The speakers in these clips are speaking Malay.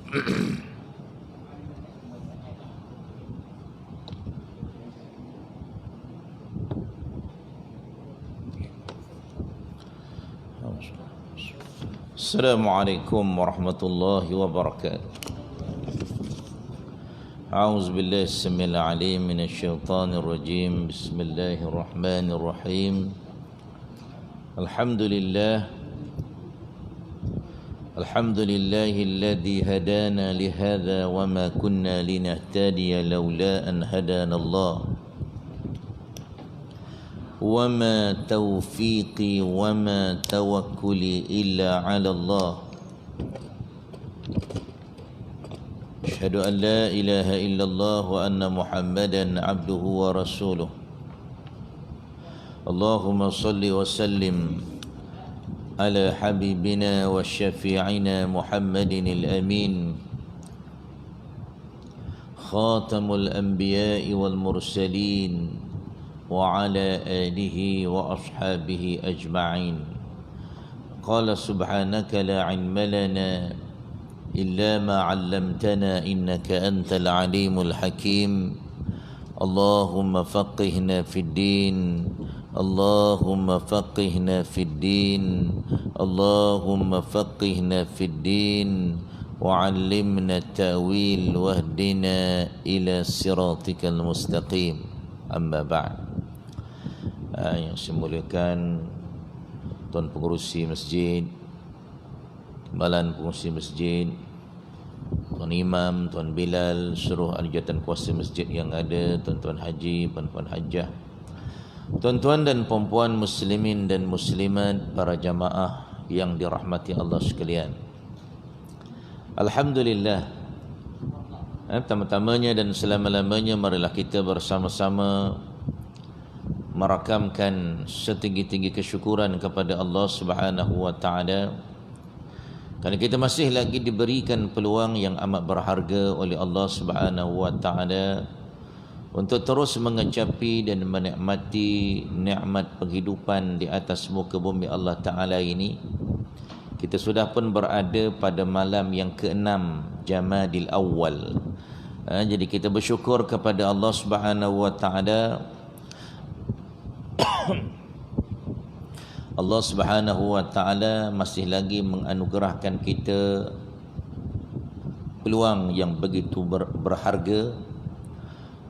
Assalamualaikum warahmatullahi wabarakatuh. A'udzu billahi samil alim minasyaitonir rajim. Bismillahirrahmanirrahim. Alhamdulillahilladzi hadana li hadza wa ma kunna linahtadiya laula an hadanallah. Wa ma taufiqi wa ma tawakkuli illa 'ala Allah. Asyhadu an la ilaha illallah wa anna Muhammadan 'abduhu wa rasuluh. Allahumma salli wa sallim ala habibina wa syafi'ina Muhammadin al-amin, khatamul anbiya'i wal mursalin, wa ala alihi wa ashabihi ajma'in. Qala subhanaka la ilma lana illa ma 'allamtana innaka antal alimul hakim. Allahumma faqihna fid din, Allahumma faqihna fid din, Allahumma faqihna fid din, wa 'allimna at-ta'wil wahdina ila siratikal mustaqim. Amma ba'd. Yang saya muliakan Tuan Pengerusi Masjid, Timbalan Pengerusi Masjid, Tuan Imam, Tuan Bilal, seluruh ahli-jawatan kuasa masjid yang ada, tuan-tuan haji, puan-puan hajah, tuan-tuan dan puan-puan muslimin dan muslimat, para jamaah yang dirahmati Allah sekalian. Alhamdulillah. Pertama-tamanya dan selama-lamanya marilah kita bersama-sama merakamkan setinggi-tinggi kesyukuran kepada Allah Subhanahu wa taala, kerana kita masih lagi diberikan peluang yang amat berharga oleh Allah Subhanahu wa taala untuk terus mengecapi dan menikmati nikmat penghidupan di atas muka bumi Allah taala ini. Kita sudah pun berada pada malam yang ke-6 Jamadil Awal. Jadi kita bersyukur kepada Allah Subhanahu wa taala. Allah Subhanahu wa taala masih lagi menganugerahkan kita peluang yang begitu berharga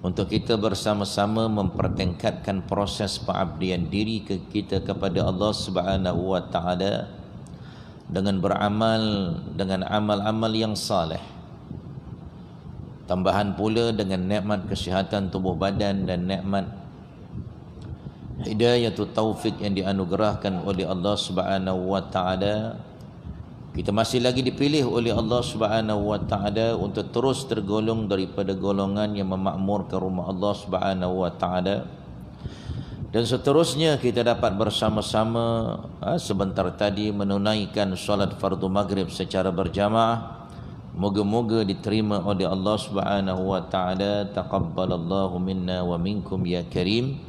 untuk kita bersama-sama mempertingkatkan proses pengabdian diri kita kepada Allah Subhanahu wa taala dengan beramal dengan amal-amal yang saleh. Tambahan pula dengan nikmat kesihatan tubuh badan dan nikmat hidayatul taufik yang dianugerahkan oleh Allah Subhanahu wa taala, kita masih lagi dipilih oleh Allah Subhanahu wa taala untuk terus tergolong daripada golongan yang memakmurkan rumah Allah Subhanahu wa taala. Dan seterusnya kita dapat bersama-sama sebentar tadi menunaikan solat fardu maghrib secara berjamaah. Moga-moga diterima oleh Allah Subhanahu wa taala. Taqabbalallahu minna wa minkum ya karim.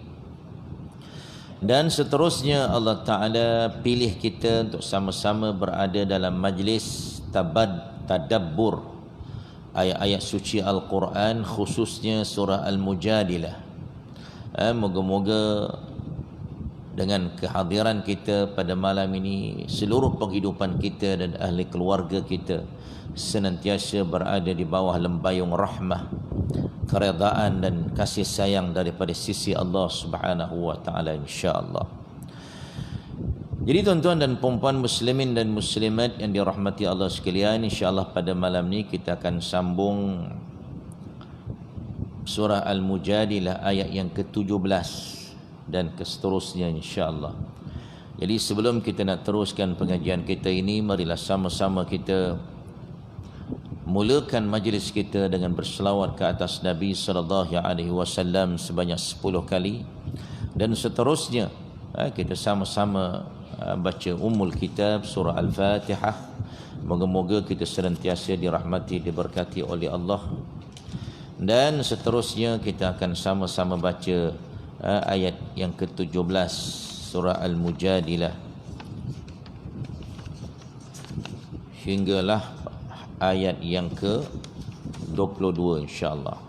Dan seterusnya Allah Ta'ala pilih kita untuk sama-sama berada dalam majlis tadabbur ayat-ayat suci Al-Quran, khususnya surah Al-Mujadilah. Moga-moga dengan kehadiran kita pada malam ini, seluruh penghidupan kita dan ahli keluarga kita senantiasa berada di bawah lembayung rahmah, keredaan dan kasih sayang daripada sisi Allah Subhanahu wa taala, insya-Allah. Jadi tuan-tuan dan puan-puan muslimin dan muslimat yang dirahmati Allah sekalian, insya-Allah pada malam ni kita akan sambung surah Al-Mujadilah ayat yang ke-17 dan seterusnya, insya-Allah. Jadi sebelum kita nak teruskan pengajian kita ini, marilah sama-sama kita mulakan majlis kita dengan berselawat ke atas Nabi sallallahu alaihi wasallam sebanyak 10 kali, dan seterusnya kita sama-sama baca Ummul Kitab surah Al-Fatihah. Moga-moga kita senantiasa dirahmati, diberkati oleh Allah. Dan seterusnya kita akan sama-sama baca ayat yang ke-17 surah Al-Mujadilah hinggalah ayat yang ke 22 insya-Allah.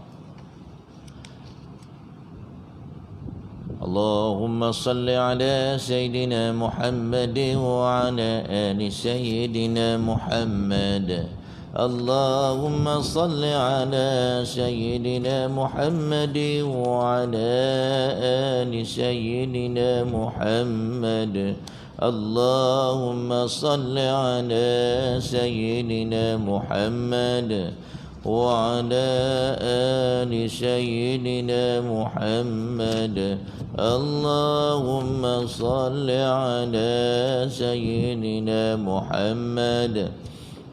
Allahumma salli ala Sayyidina Muhammad wa ala ali Sayyidina Muhammad. Allahumma salli ala Sayyidina Muhammad wa ala ali Sayyidina Muhammad. Allahumma salli ala Sayyidina Muhammad wa ala ali Sayyidina Muhammad. Allahumma salli ala Sayyidina Muhammad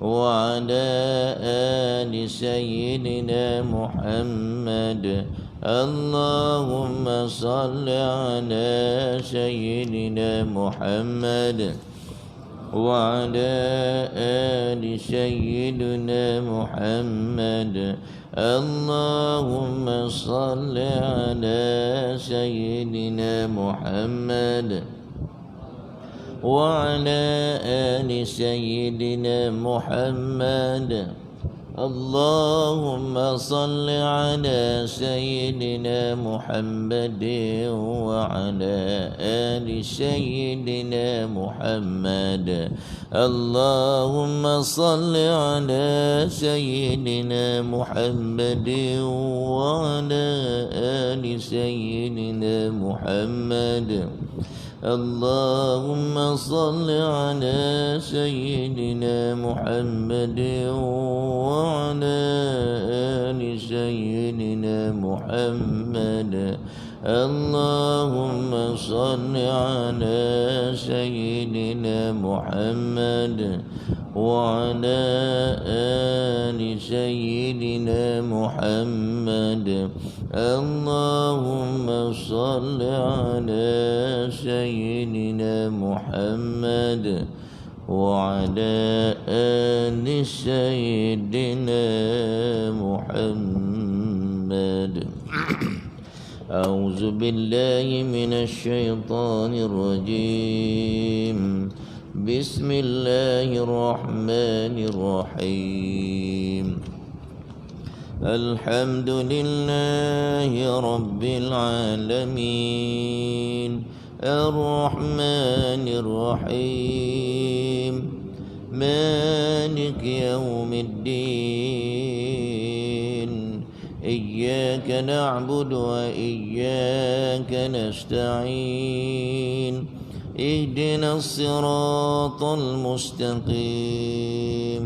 wa ala ali Sayyidina Muhammad. Allahumma salli ala Sayyidina Muhammad wa ala ali Sayyidina Muhammad. Allahumma salli ala Sayyidina Muhammad wa ala ali Sayyidina Muhammad. Allahumma salli ala Sayyidina Muhammad wa ala ali Sayyidina Muhammad. Allahumma salli ala Sayyidina Muhammad wa ala ali Sayyidina Muhammad. Allahumma salli ala Sayyidina Muhammad wa ala ali Sayyidina Muhammad. Allahumma salli ala Sayyidina Muhammad wa ala ali Sayyidina Muhammad. Allahumma salli ala Sayyidina Muhammad wa ala ali Sayyidina Muhammad. A'udzu billahi minasy syaithanir rajim. Bismillahirrahmanirrahim. Alhamdulillahi rabbil alamin. Ar-Rahmanir Rahim. Malik yaumiddin. Iyyaka na'budu wa iyyaka nasta'in. Ihdinas siratal mustaqim.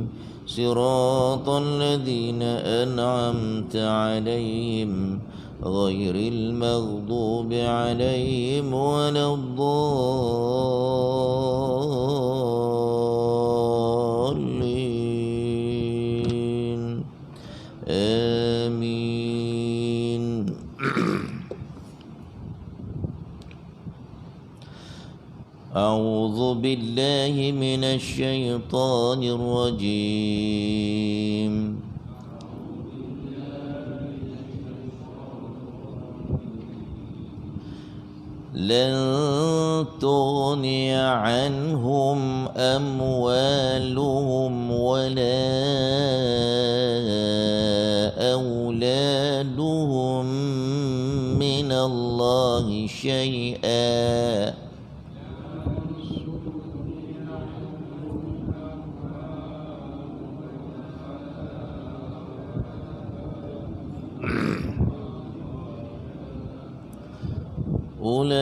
Siratal ladzina an'amta 'alaihim ghairil maghdubi 'alaihim waladdallin. Amin. A'udzu billahi minasy syaithanir rajim. Lan tughniya 'anhum amwaluhum wala awladuhum minallahi syai'a. Ulaika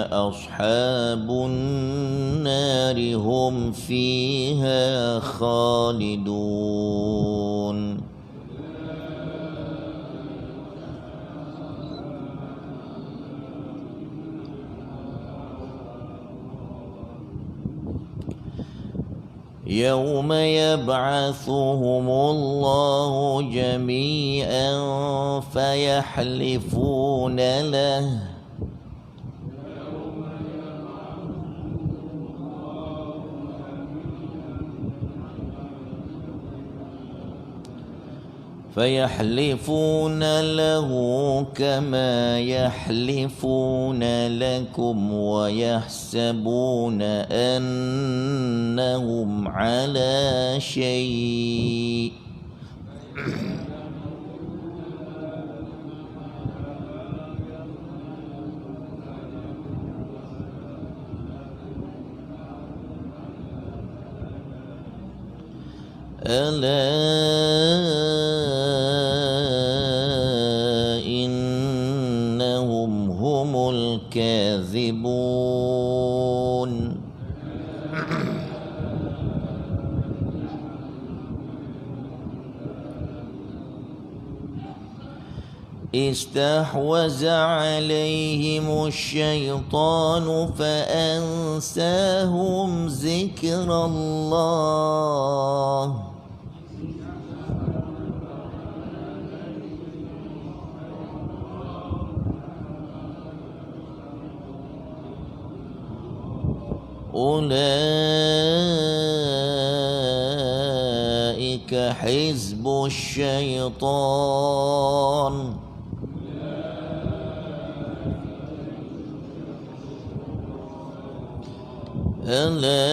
ashabun nari hum fiha khalidun. يوم يبعثهم الله جميعا فيحلفون له فيحلفون له كما يحلفون لكم ويحسبون أنهم على شيء ألا إنهم هم الكاذبون استحوذ عليهم الشيطان فأنساهم ذكر الله أولئك حزب الشيطان ألا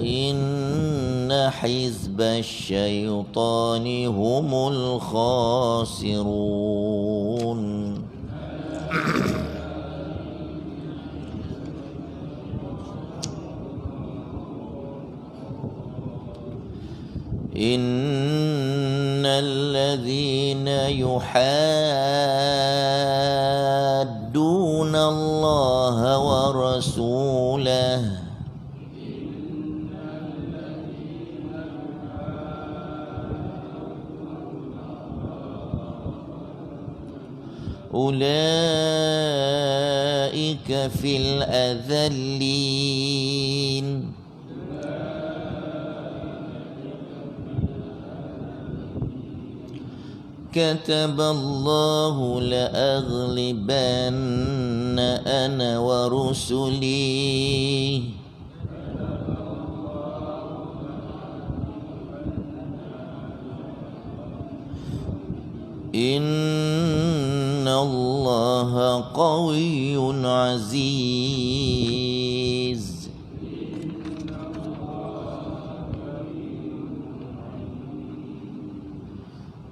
إن حزب الشيطان هم الخاسرون إن الذين يحادون الله ورسوله أولئك في الأذلين كتب الله لأغلبن أنا ورسلي إن الله قوي عزيز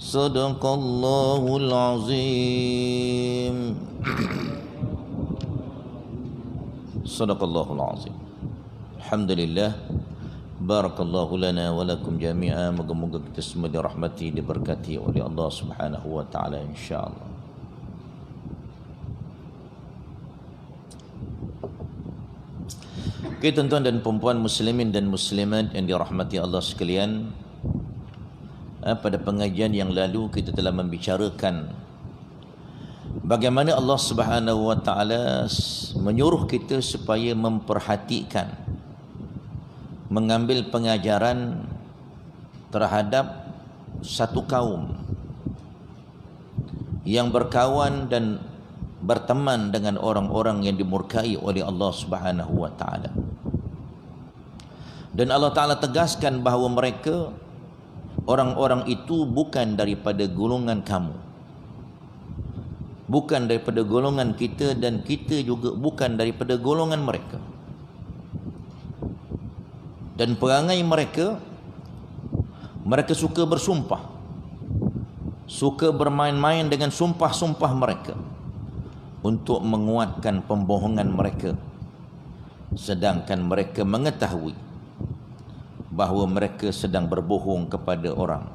صدق الله العظيم صدق الله العظيم. Alhamdulillah, barakallahu lana wa lakum jami'a. Moga-moga kita semua dirahmati, diberkati oleh Allah Subhanahu wa taala insyaallah. Okey, tuan-tuan dan puan-puan muslimin dan muslimat yang dirahmati Allah sekalian, pada pengajian yang lalu kita telah membicarakan bagaimana Allah Subhanahu wa taala menyuruh kita supaya memperhatikan, mengambil pengajaran terhadap satu kaum yang berkawan dan berteman dengan orang-orang yang dimurkai oleh Allah Subhanahu wa taala. Dan Allah Taala tegaskan bahawa mereka, orang-orang itu bukan daripada golongan kamu, bukan daripada golongan kita, dan kita juga bukan daripada golongan mereka. Dan perangai mereka, mereka suka bersumpah, suka bermain-main dengan sumpah-sumpah mereka untuk menguatkan pembohongan mereka, sedangkan mereka mengetahui bahawa mereka sedang berbohong kepada orang.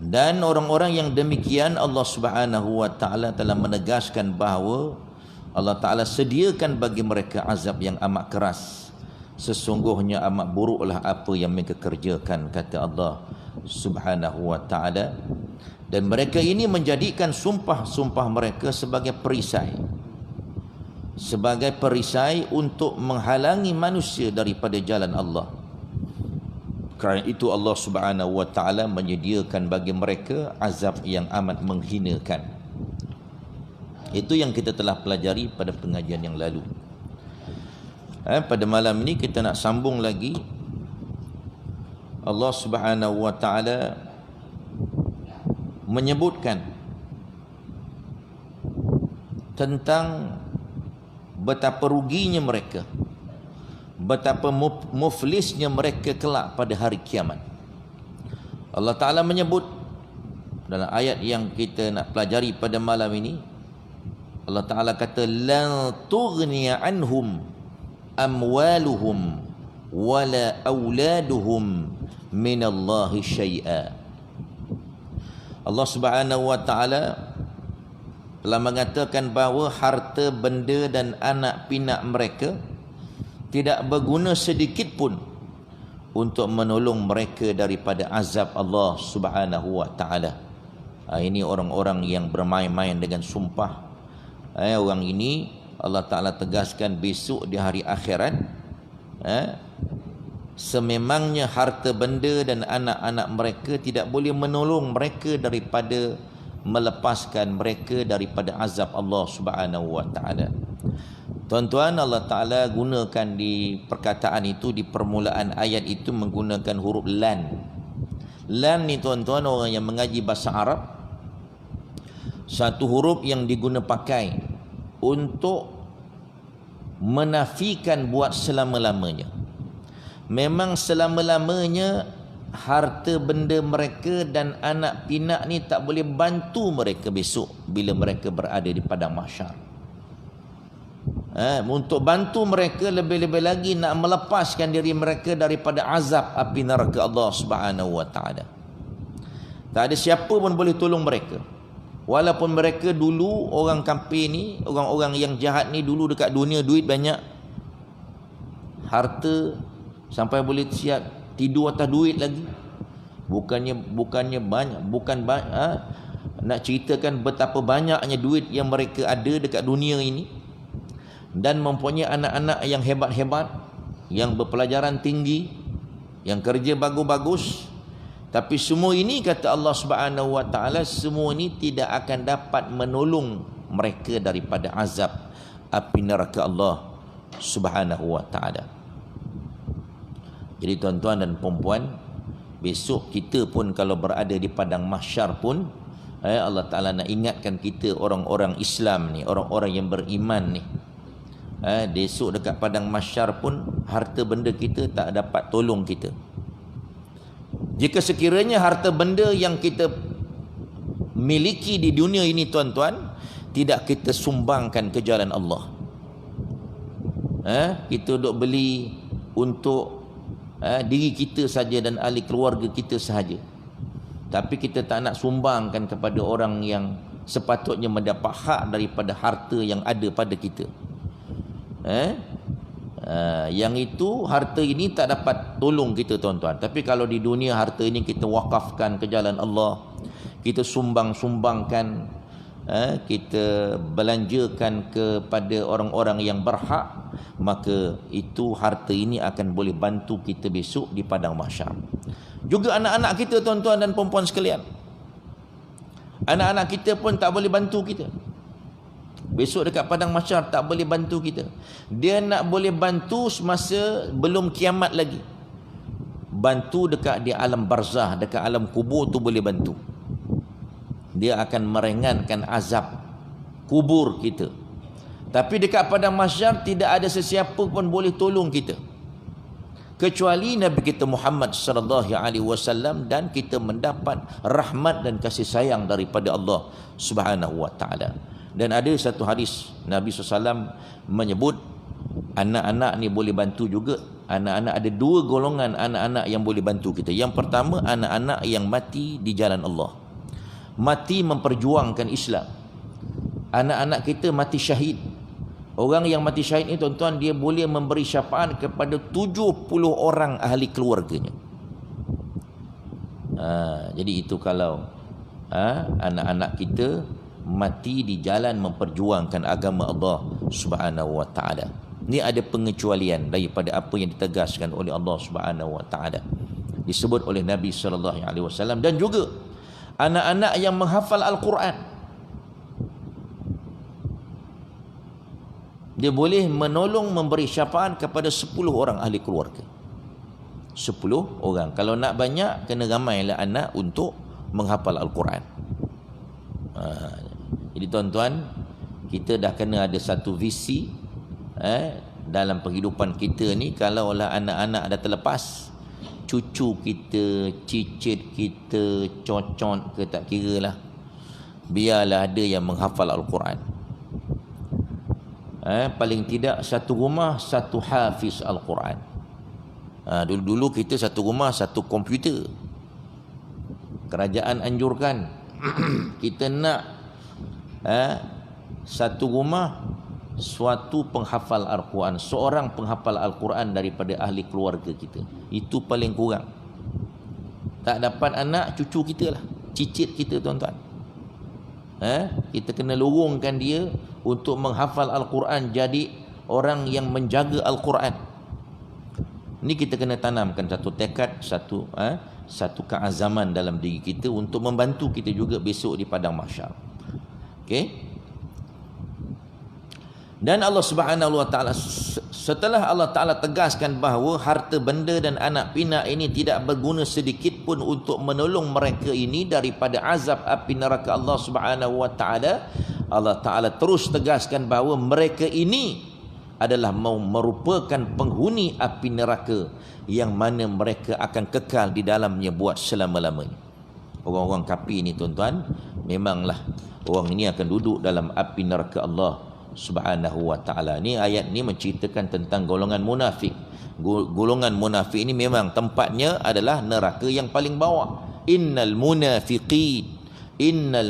Dan orang-orang yang demikian, Allah Subhanahu wa taala telah menegaskan bahawa Allah Taala sediakan bagi mereka azab yang amat keras. Sesungguhnya amat buruklah apa yang mereka kerjakan, kata Allah Subhanahu wa taala. Dan mereka ini menjadikan sumpah-sumpah mereka sebagai perisai, sebagai perisai untuk menghalangi manusia daripada jalan Allah. Kerana itu Allah Subhanahu wa taala menyediakan bagi mereka azab yang amat menghinakan. Itu yang kita telah pelajari pada pengajian yang lalu. Pada malam ini kita nak sambung lagi Allah Subhanahu wa taala menyebutkan tentang betapa ruginya mereka, betapa muflisnya mereka kelak pada hari kiamat. Allah Ta'ala menyebut dalam ayat yang kita nak pelajari pada malam ini, Allah Ta'ala kata la tughniya anhum amwaluhum wala auladuhum minallahi syai'a. Allah Subhanahu wa taala telah mengatakan bahawa harta benda dan anak pinak mereka tidak berguna sedikit pun untuk menolong mereka daripada azab Allah Subhanahu wa taala. Ini orang-orang yang bermain-main dengan sumpah. Orang ini Allah Ta'ala tegaskan besok di hari akhirat, sememangnya harta benda dan anak-anak mereka tidak boleh menolong mereka daripada melepaskan mereka daripada azab Allah Subhanahu wa taala. Tuan-tuan, Allah Ta'ala gunakan di perkataan itu, di permulaan ayat itu menggunakan huruf lan. Lan ni tuan-tuan, orang yang mengaji bahasa Arab, satu huruf yang diguna pakai untuk menafikan buat selama-lamanya. Memang selama-lamanya harta benda mereka dan anak pinak ni tak boleh bantu mereka besok bila mereka berada di padang mahsyar. Untuk bantu mereka, lebih-lebih lagi nak melepaskan diri mereka daripada azab api neraka Allah Subhanahu wa taala. Tak ada siapa pun boleh tolong mereka. Walaupun mereka dulu, orang kafir ni, orang-orang yang jahat ni dulu dekat dunia duit banyak, harta sampai boleh siap tidur atas duit lagi. Bukannya banyak, nak ceritakan betapa banyaknya duit yang mereka ada dekat dunia ini, dan mempunyai anak-anak yang hebat-hebat, yang berpelajaran tinggi, yang kerja bagus-bagus. Tapi semua ini, kata Allah Subhanahu wa taala, semua ini tidak akan dapat menolong mereka daripada azab api neraka Allah Subhanahu wa taala. Jadi tuan-tuan dan puan-puan, besok kita pun kalau berada di padang mahsyar pun, Allah Ta'ala nak ingatkan kita, orang-orang Islam ni, orang-orang yang beriman ni, besok dekat padang mahsyar pun harta benda kita tak dapat tolong kita. Jika sekiranya harta benda yang kita miliki di dunia ini tuan-tuan tidak kita sumbangkan ke jalan Allah, kita duk beli untuk diri kita saja dan ahli keluarga kita sahaja, tapi kita tak nak sumbangkan kepada orang yang sepatutnya mendapat hak daripada harta yang ada pada kita, yang itu harta ini tak dapat tolong kita tuan-tuan. Tapi kalau di dunia harta ini kita wakafkan ke jalan Allah, kita sumbang-sumbangkan, kita belanjakan kepada orang-orang yang berhak, maka itu harta ini akan boleh bantu kita besok di padang mahsyar. Juga anak-anak kita tuan-tuan dan puan-puan sekalian, anak-anak kita pun tak boleh bantu kita besok dekat padang mahsyar, tak boleh bantu kita. Dia nak boleh bantu semasa belum kiamat lagi, bantu dekat di alam barzah, dekat alam kubur tu boleh bantu. Dia akan meringankan azab kubur kita. Tapi dekat padang mahsyar tidak ada sesiapa pun boleh tolong kita kecuali Nabi kita Muhammad sallallahu alaihi wasallam, dan kita mendapat rahmat dan kasih sayang daripada Allah Subhanahu wa taala. Dan ada satu hadis Nabi SAW menyebut anak-anak ni boleh bantu juga. Anak-anak, ada dua golongan anak-anak yang boleh bantu kita. Yang pertama, anak-anak yang mati di jalan Allah, mati memperjuangkan Islam. Anak-anak kita mati syahid. Orang yang mati syahid ni tuan-tuan, dia boleh memberi syafaat kepada 70 orang ahli keluarganya. Jadi itu kalau anak-anak kita mati di jalan memperjuangkan agama Allah Subhanahu wa taala. Ini ada pengecualian daripada apa yang ditegaskan oleh Allah Subhanahu wa taala, disebut oleh Nabi sallallahu alaihi wasallam. Dan juga anak-anak yang menghafal Al-Quran, dia boleh menolong, memberi syafaat kepada 10 orang ahli keluarga. 10 orang. Kalau nak banyak, kena ramailah anak untuk menghafal Al-Quran. Jadi tuan-tuan, kita dah kena ada satu visi dalam kehidupan kita ni. Kalaulah anak-anak dah terlepas, cucu kita, cicit kita, cocot ke tak kira lah, biarlah ada yang menghafal Al-Quran. Paling tidak satu rumah satu hafiz Al-Quran. Dulu-dulu kita satu rumah satu komputer. Kerajaan anjurkan kita nak satu rumah suatu penghafal Al-Quran, seorang penghafal Al-Quran daripada ahli keluarga kita. Itu paling kurang. Tak dapat anak, cucu kita lah, cicit kita tuan-tuan. Kita kena lorongkan dia untuk menghafal Al-Quran, jadi orang yang menjaga Al-Quran. Ni kita kena tanamkan satu tekad, satu keazaman dalam diri kita untuk membantu kita juga besok di padang mahsyar. Okey. Dan Allah Subhanahu wa taala, setelah Allah Taala tegaskan bahawa harta benda dan anak pinak ini tidak berguna sedikit pun untuk menolong mereka ini daripada azab api neraka Allah Subhanahu wa taala, Allah Taala terus tegaskan bahawa mereka ini adalah merupakan penghuni api neraka yang mana mereka akan kekal di dalamnya buat selama-lamanya. Orang-orang kafir ni tuan-tuan, memanglah orang ini akan duduk dalam api neraka Allah Subhanahu wa taala. Ni ayat ni menceritakan tentang golongan munafik. Golongan munafik ini memang tempatnya adalah neraka yang paling bawah. Innal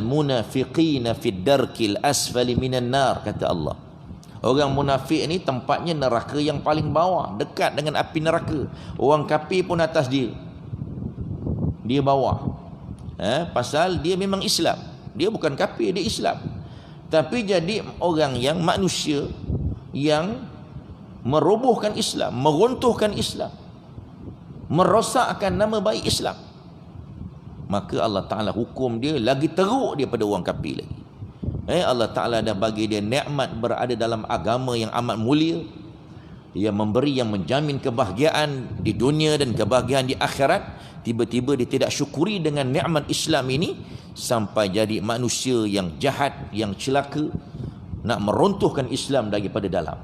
munafiqina fid darkil asfali minan nar, kata Allah. Orang munafik ni tempatnya neraka yang paling bawah, dekat dengan api neraka. Orang kafir pun atas dia, dia bawah. Pasal dia memang Islam. Dia bukan kafir, dia Islam. Tapi jadi orang yang manusia yang merobohkan Islam, meruntuhkan Islam, merosakkan nama baik Islam, maka Allah Ta'ala hukum dia lagi teruk daripada orang kafir lagi. Allah Ta'ala dah bagi dia nikmat berada dalam agama yang amat mulia, yang memberi, yang menjamin kebahagiaan di dunia dan kebahagiaan di akhirat. Tiba-tiba dia tidak syukuri dengan nikmat Islam ini, sampai jadi manusia yang jahat, yang celaka, nak meruntuhkan Islam daripada dalam.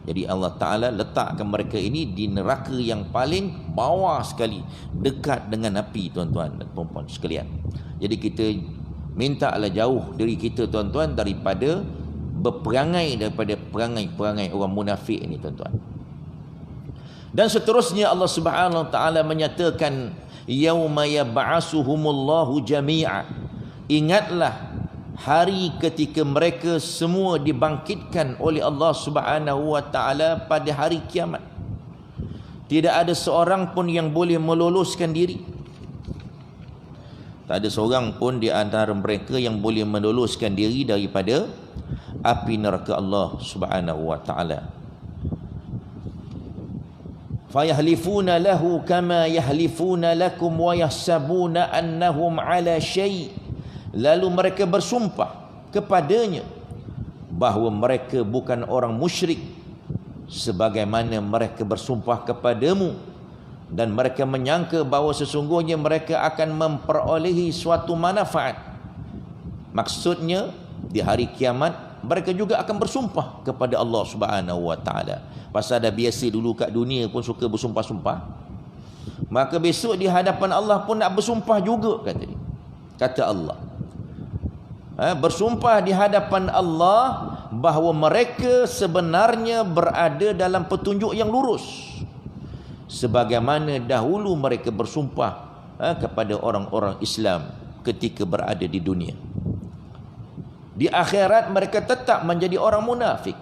Jadi Allah Ta'ala letakkan mereka ini di neraka yang paling bawah sekali, dekat dengan api, tuan-tuan dan puan-puan sekalian. Jadi kita mintalah jauh diri kita, tuan-tuan, daripada berperangai, daripada perangai-perangai orang munafik ini, tuan-tuan. Dan seterusnya Allah Subhanahu wa taala menyatakan, yauma yab'asuhumullahu jami'a. Ingatlah hari ketika mereka semua dibangkitkan oleh Allah Subhanahu wa taala pada hari kiamat. Tidak ada seorang pun yang boleh meloloskan diri. Tak ada seorang pun di antara mereka yang boleh meloloskan diri daripada api neraka Allah Subhanahu wa taala. Fayahlifuna lahu kama yahlifuna lakum wa yahsabuna annahum ala syai'. Lalu mereka bersumpah kepadanya bahawa mereka bukan orang musyrik, sebagaimana mereka bersumpah kepadamu, dan mereka menyangka bahawa sesungguhnya mereka akan memperolehi suatu manfaat. Maksudnya di hari kiamat mereka juga akan bersumpah kepada Allah Subhanahu wa taala. Pasal dah biasa dulu kat dunia pun suka bersumpah-sumpah, maka besok di hadapan Allah pun nak bersumpah juga, kata Allah. Bersumpah di hadapan Allah bahawa mereka sebenarnya berada dalam petunjuk yang lurus, sebagaimana dahulu mereka bersumpah kepada orang-orang Islam ketika berada di dunia. Di akhirat mereka tetap menjadi orang munafik.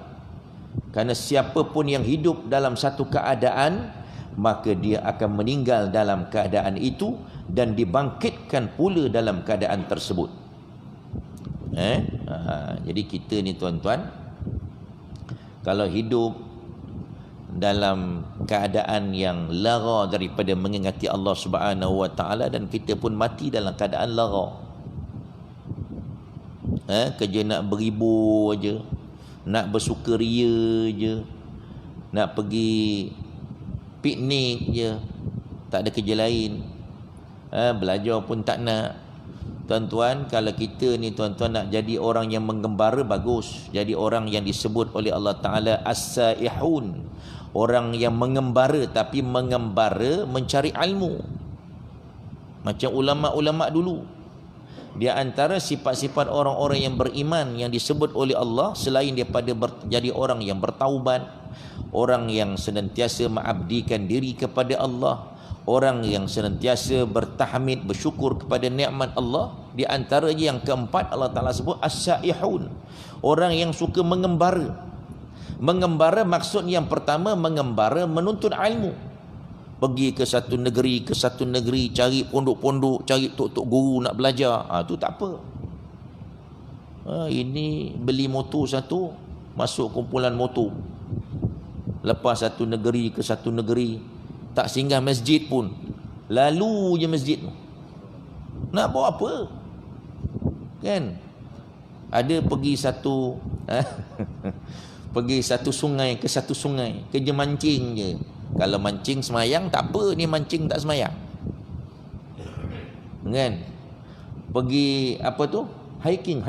Kerana siapa pun yang hidup dalam satu keadaan, maka dia akan meninggal dalam keadaan itu dan dibangkitkan pula dalam keadaan tersebut. Jadi kita ni, tuan-tuan, kalau hidup dalam keadaan yang lara daripada mengingati Allah Subhanahu wa taala, dan kita pun mati dalam keadaan lara, kerja nak beribu aja, nak bersukaria je, nak pergi piknik je, tak ada kerja lain, belajar pun tak nak. Tuan-tuan, kalau kita ni tuan-tuan nak jadi orang yang menggembara, bagus. Jadi orang yang disebut oleh Allah Ta'ala as-saihun, orang yang mengembara, tapi mengembara mencari ilmu, macam ulama-ulama dulu. Di antara sifat-sifat orang-orang yang beriman yang disebut oleh Allah, selain daripada jadi orang yang bertaubat, orang yang senantiasa mengabdikan diri kepada Allah, orang yang senantiasa bertahmid, bersyukur kepada nikmat Allah, di antaranya yang keempat Allah Ta'ala sebut as-saihun, orang yang suka mengembara. Mengembara maksud yang pertama, mengembara menuntut ilmu. Pergi ke satu negeri, cari pondok-pondok, cari tok-tok guru nak belajar, tu tak apa. Ini beli motor satu, masuk kumpulan motor, lepas satu negeri ke satu negeri, tak singgah masjid pun, lalu je masjid tu. Nak buat apa? Kan? Ada pergi satu pergi satu sungai ke satu sungai, kerja mancing je. Kalau mancing semayang tak apa, ni mancing tak semayang. Kan? Pergi apa tu? Hiking.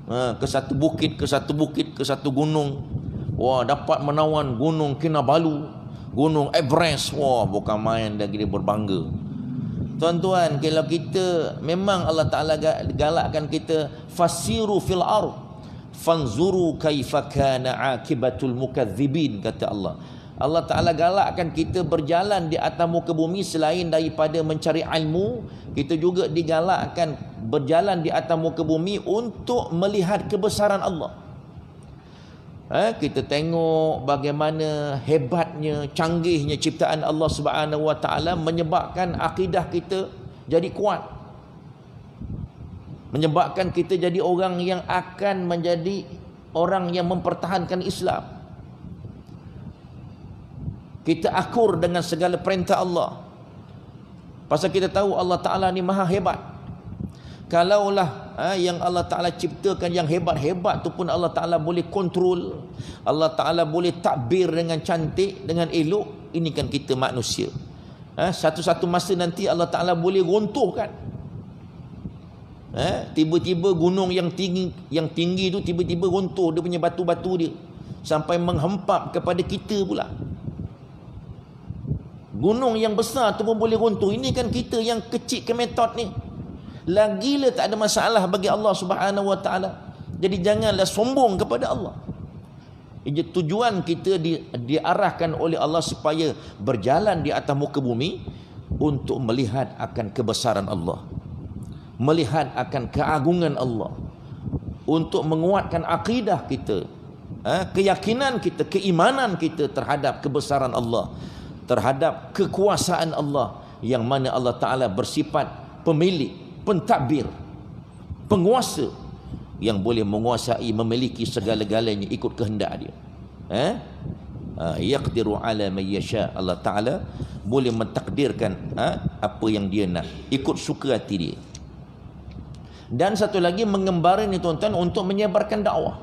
Ke satu bukit, ke satu gunung. Wah, dapat menawan Gunung Kinabalu, Gunung Everest. Wah, bukan main lagi, dia berbangga. Tuan-tuan, kalau kita memang Allah Ta'ala galakkan kita, fasiru fil ard fanzuru kaifa kana akibatul mukadzibin, kata Allah. Allah Ta'ala galakkan kita berjalan di atas muka bumi, selain daripada mencari ilmu, kita juga digalakkan berjalan di atas muka bumi untuk melihat kebesaran Allah. Kita tengok bagaimana hebatnya, canggihnya ciptaan Allah Subhanahu Wa Ta'ala, menyebabkan akidah kita jadi kuat, menyebabkan kita jadi orang yang akan menjadi orang yang mempertahankan Islam. Kita akur dengan segala perintah Allah, pasal kita tahu Allah Ta'ala ni maha hebat. Kalaulah yang Allah Ta'ala ciptakan yang hebat-hebat tu pun Allah Ta'ala boleh kontrol, Allah Ta'ala boleh takbir dengan cantik, dengan elok, ini kan kita manusia. Satu-satu masa nanti Allah Ta'ala boleh runtuhkan. Tiba-tiba gunung yang tinggi tu tiba-tiba runtuh dia punya batu-batu dia, sampai menghempap kepada kita pula. Gunung yang besar tu pun boleh runtuh. Ini kan kita yang kecil kemetot ni, lagilah tak ada masalah bagi Allah Subhanahu Wa Ta'ala. Jadi janganlah sombong kepada Allah. Tujuan kita diarahkan oleh Allah supaya berjalan di atas muka bumi untuk melihat akan kebesaran Allah, melihat akan keagungan Allah, untuk menguatkan akidah kita, keyakinan kita, keimanan kita terhadap kebesaran Allah, terhadap kekuasaan Allah, yang mana Allah Ta'ala bersifat pemilik, pentadbir, penguasa, yang boleh menguasai, memiliki segala-galanya ikut kehendak dia. Yaqdiru ala man yasha, Allah Ta'ala boleh mentakdirkan apa yang dia nak, ikut suka hati dia. Dan satu lagi, mengembara ni tuan-tuan untuk menyebarkan dakwah,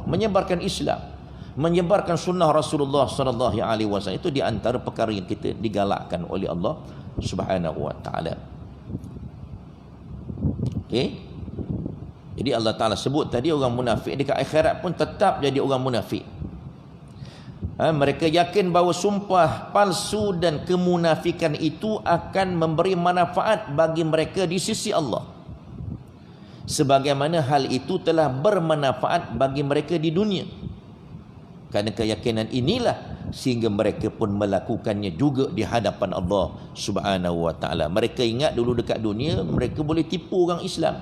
menyebarkan Islam, menyebarkan sunnah Rasulullah sallallahu alaihi wasallam. Itu di antara perkara yang kita digalakkan oleh Allah Subhanahu Wa Ta'ala. Okey. Jadi Allah Ta'ala sebut tadi orang munafik dekat akhirat pun tetap jadi orang munafik. Mereka yakin bahawa sumpah palsu dan kemunafikan itu akan memberi manfaat bagi mereka di sisi Allah, sebagaimana hal itu telah bermanfaat bagi mereka di dunia. Kerana keyakinan inilah sehingga mereka pun melakukannya juga di hadapan Allah Subhanahu Wa Ta'ala. Mereka ingat dulu dekat dunia mereka boleh tipu orang Islam.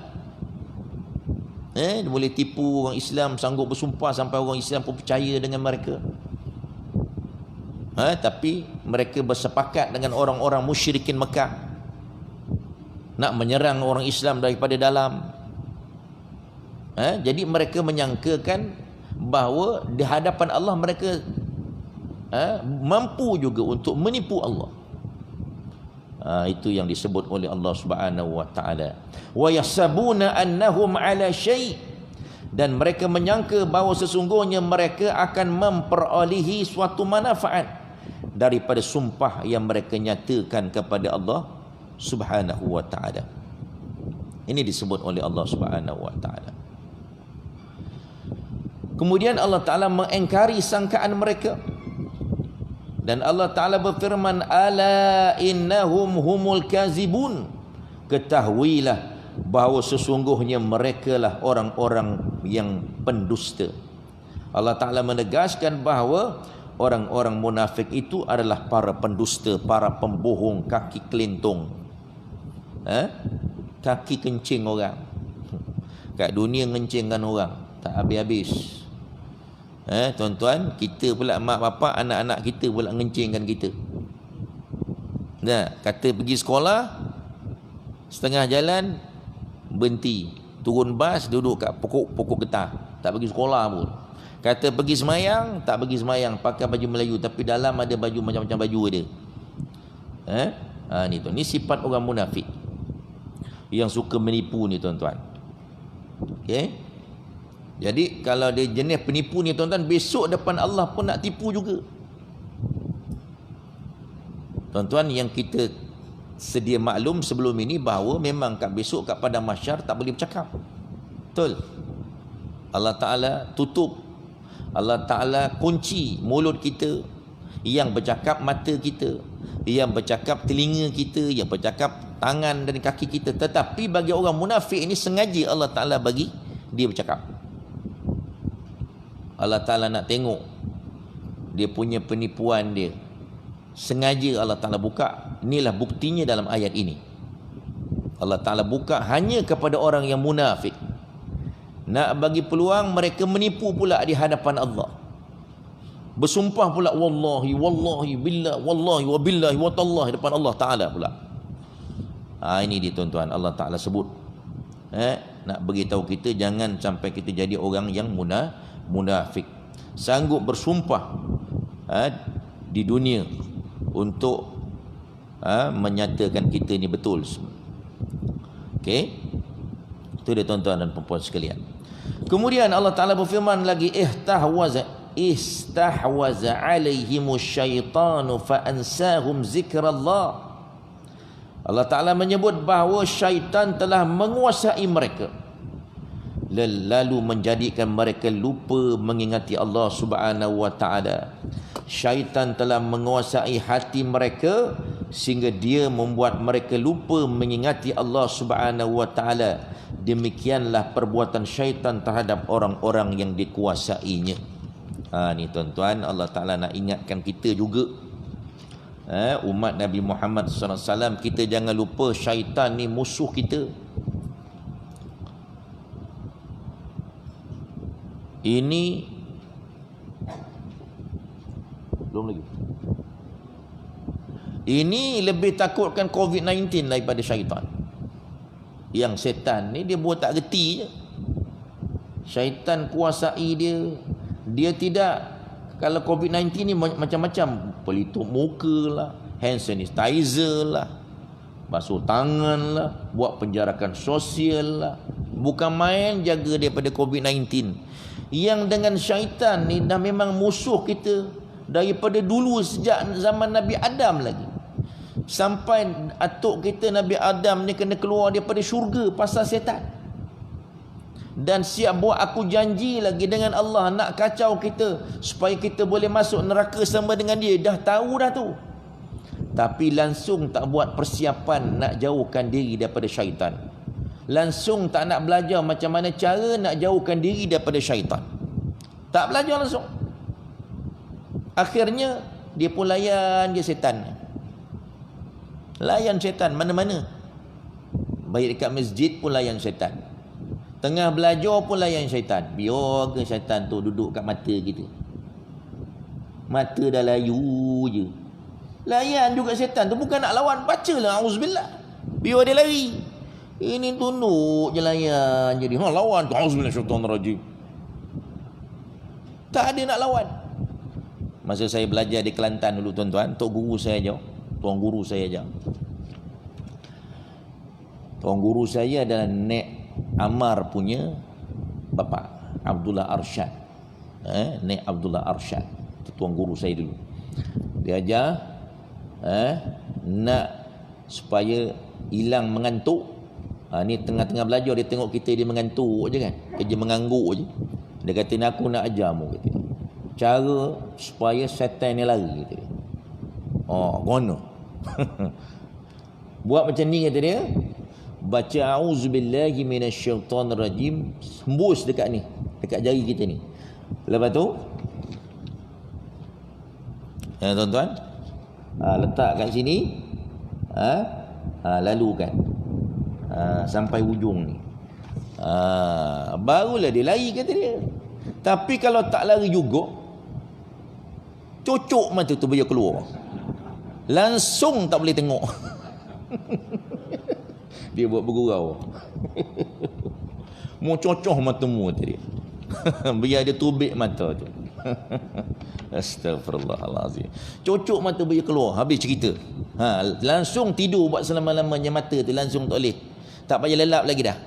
Boleh tipu orang Islam, sanggup bersumpah sampai orang Islam pun percaya dengan mereka. Tapi mereka bersepakat dengan orang-orang musyrikin Mekah nak menyerang orang Islam daripada dalam. Jadi mereka menyangkakan bahawa di hadapan Allah mereka mampu juga untuk menipu Allah. Itu yang disebut oleh Allah Subhanahu Wa Ta'ala. Wa yahsabuna annahum ala syai', Dan mereka menyangka bahawa sesungguhnya mereka akan memperolehi suatu manfaat daripada sumpah yang mereka nyatakan kepada Allah Subhanahu wa ta'ala. Ini disebut oleh Allah Subhanahu wa ta'ala. Kemudian Allah Ta'ala mengingkari sangkaan mereka. Dan Allah Ta'ala berfirman, ala innahum humul kazibun. Ketahuilah bahawa sesungguhnya mereka lah orang-orang yang pendusta. Allah Ta'ala menegaskan bahawa orang-orang munafik itu adalah para pendusta, para pembohong, kaki kelintung, kaki kencing orang. Kat dunia ngencingkan orang tak habis-habis. Tuan-tuan, kita pula mak bapak, anak-anak kita pula ngencingkan kita. Nah, kata pergi sekolah, setengah jalan berhenti, turun bas, duduk kat pokok getah, tak pergi sekolah pun. Kata pergi semayang, tak pergi semayang, pakai baju Melayu tapi dalam ada baju macam-macam baju ada. Ni tuan, ni sifat orang munafik yang suka menipu ni tuan-tuan. Okey. Jadi kalau dia jenis penipu ni tuan-tuan, besok depan Allah pun nak tipu juga. Tuan-tuan, yang kita sedia maklum sebelum ini bahawa memang kat besok kat padang mahsyar tak boleh bercakap. Betul. Allah Ta'ala tutup, Allah Ta'ala kunci mulut kita, yang bercakap mata kita, yang bercakap telinga kita, yang bercakap tangan dan kaki kita. Tetapi bagi orang munafik ini sengaja Allah Ta'ala bagi dia bercakap. Allah Ta'ala nak tengok dia punya penipuan dia. Sengaja Allah Ta'ala buka. Inilah buktinya dalam ayat ini. Allah Ta'ala buka hanya kepada orang yang munafik. Nak bagi peluang mereka menipu pula di hadapan Allah. Bersumpah pula wallahi, wallahi, billah, wallahi, wabillahi, watallahi depan Allah Ta'ala pula. Ini dia tuan-tuan, Allah Ta'ala sebut. Nak beritahu kita jangan sampai kita jadi orang yang munafik. Sanggup bersumpah di dunia untuk menyatakan kita ni betul. Okey. Itu dia tuan-tuan dan puan-puan sekalian. Kemudian Allah Ta'ala berfirman lagi, istahwaza alaihimus syaitanu fa'ansahum zikrallah. Allah Ta'ala menyebut bahawa syaitan telah menguasai mereka, lalu menjadikan mereka lupa mengingati Allah Subhanahu wa ta'ala. Syaitan telah menguasai hati mereka sehingga dia membuat mereka lupa mengingati Allah Subhanahu wa ta'ala. Demikianlah perbuatan syaitan terhadap orang-orang yang dikuasainya. Ni tuan-tuan, Allah Ta'ala nak ingatkan kita juga, umat Nabi Muhammad SAW, kita jangan lupa syaitan ni musuh kita. Ini belum lagi. Ini lebih takutkan COVID-19 daripada syaitan. Yang setan ni dia buat tak reti je. Syaitan kuasai dia. Dia tidak, kalau COVID-19 ni macam-macam, pelitup muka lah, hand sanitizer lah, basuh tangan lah, buat penjarakan sosial lah. Bukan main jaga daripada COVID-19. Yang dengan syaitan ni dah memang musuh kita daripada dulu, sejak zaman Nabi Adam lagi. Sampai atuk kita Nabi Adam ni kena keluar daripada syurga pasal syaitan. Dan siap buat aku janji lagi dengan Allah nak kacau kita supaya kita boleh masuk neraka sama dengan dia. Dah tahu dah tu, tapi langsung tak buat persiapan nak jauhkan diri daripada syaitan. Langsung tak nak belajar macam mana cara nak jauhkan diri daripada syaitan. Tak belajar langsung. Akhirnya dia pun layan dia setan. Layan setan mana-mana. Baik dekat masjid pun layan setan. Tengah belajar pun layan syaitan. Biar ke syaitan tu duduk kat mata kita. Mata dah layu je. Layan juga syaitan tu. Bukan nak lawan, bacalah auzubillah. Biar dia lari. Ini tunduk je layan. Jadi lawan tu auzubillah syaitanir rajim. Tak ada nak lawan. Masa saya belajar di Kelantan dulu tuan-tuan, tok guru saya ajar. Tuan guru saya ajar. Tuan guru saya adalah Nek Amar punya bapa. Abdullah Arsyad. Nek Abdullah Arsyad, itu tuan guru saya dulu. Dia ajar nak supaya hilang mengantuk. Ni tengah-tengah belajar dia tengok kita dia mengantuk je kan, kerja mengangguk je. Dia kata ni aku nak ajarmu, kata dia, cara supaya syaitan ni lari, kata dia. Gono. Buat macam ni, kata dia, baca auzubillahi minasyaitonirrajim, hembus dekat ni, dekat jari kita ni. Lepas tu tuan-tuan, letak kat sini, lalukan sampai hujung ni. Barulah dia lari, kata dia. Tapi kalau tak lari juga, cucuk mata tu dia keluar, langsung tak boleh tengok. Dia buat bergurau. Mau cocoh matamu, kata dia. Biar dia tubik mata tu. Astagfirullahalazim. Cucuk mata dia keluar, habis cerita. Langsung tidur buat selama-lamanya mata tu, langsung tak boleh. Tak payah lelap lagi dah.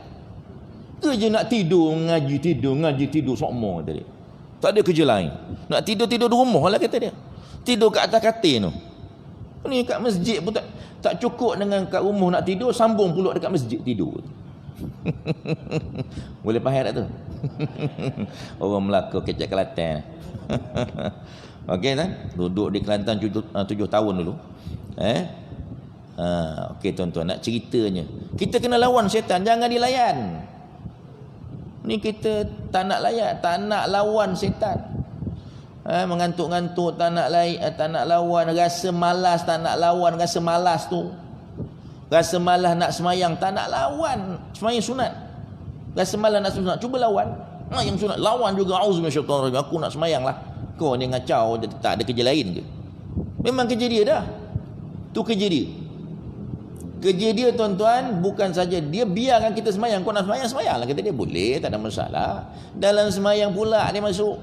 Kerja nak tidur, ngaji tidur sokmo, kata dia. Tak ada kerja lain. Nak tidur di rumah lah, kata dia. Tidur kat atas katil tu. Ni kat masjid pun tak cukup dengan kat rumah nak tidur, sambung pula dekat masjid tidur. Boleh faham tak tu? Orang Melaka kecak Kelantan. Okey kan? Duduk di Kelantan 7 tahun dulu. Okey tuan-tuan, nak ceritanya, kita kena lawan syaitan, jangan dilayan. Ni kita tak nak lawan syaitan. Mengantuk-ngantuk tak nak lawan, rasa malas tak nak lawan, rasa malas tu, rasa malas nak semayang tak nak lawan, semayang sunat, rasa malas nak sunat, cuba lawan. Yang sunat lawan juga, auzubillahi, aku nak semayang lah. Kau ni ngacau, tak ada kerja lain ke? Memang kerja dia dah. Tu kerja dia. Kerja dia tuan-tuan, bukan saja dia biarkan kita semayang. Kau nak semayang, semayang lah, kata dia. Boleh, tak ada masalah. Dalam semayang pula dia masuk.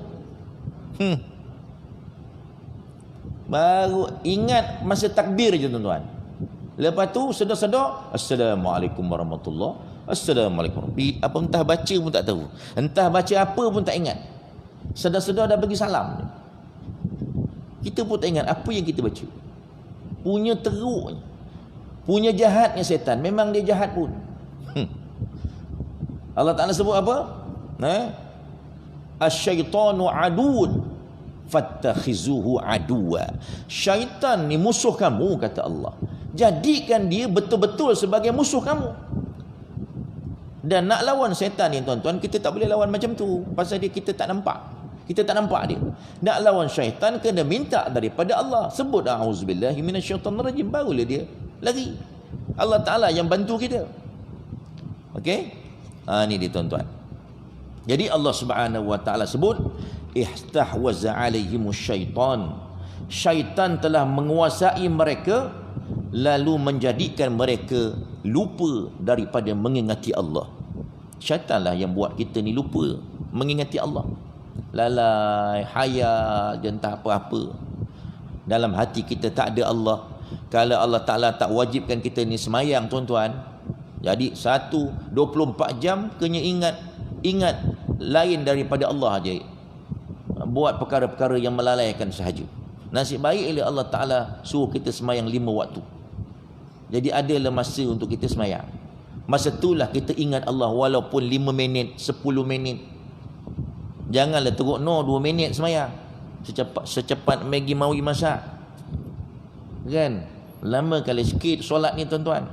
Baru ingat masa takbir je tuan-tuan. Lepas tu sedar-sedar, Assalamualaikum warahmatullahi, Assalamualaikum. Apa entah baca pun tak tahu, entah baca apa pun tak ingat. Sedar-sedar dah bagi salam. Kita pun tak ingat apa yang kita baca. Punya teruknya, punya jahatnya setan. Memang dia jahat pun. Allah Ta'ala sebut apa? Asyaitanu aduun fattakhizuhu aduwa. Syaitan ni musuh kamu, kata Allah. Jadikan dia betul-betul sebagai musuh kamu. Dan nak lawan syaitan ni tuan-tuan, kita tak boleh lawan macam tu. Pasal dia kita tak nampak. Kita tak nampak dia. Nak lawan syaitan kena minta daripada Allah. Sebut a'udzubillahi minasyaitonirrajim, barulah dia lari. Allah Ta'ala yang bantu kita. Okey? Ni dia tuan-tuan. Jadi Allah Subhanahu wa Ta'ala sebut ihtahwaza alaihimus syaitan. Syaitan telah menguasai mereka, lalu menjadikan mereka lupa daripada mengingati Allah. Syaitanlah yang buat kita ni lupa mengingati Allah. Lalai, hayal, je entah apa-apa. Dalam hati kita tak ada Allah. Kalau Allah Ta'ala tak wajibkan kita ni semayang tuan-tuan, jadi 24 jam kena ingat lain daripada Allah aja. Buat perkara-perkara yang melalaikan sahaja. Nasib baik bila Allah Ta'ala suruh kita semayang 5 waktu. Jadi adalah masa untuk kita semayang. Masa itulah kita ingat Allah, walaupun 5 minit, 10 minit. Janganlah teruk 2 minit semayang. Secepat Maggi Mawi masak. Kan? Lama kali sikit solat ni tuan-tuan.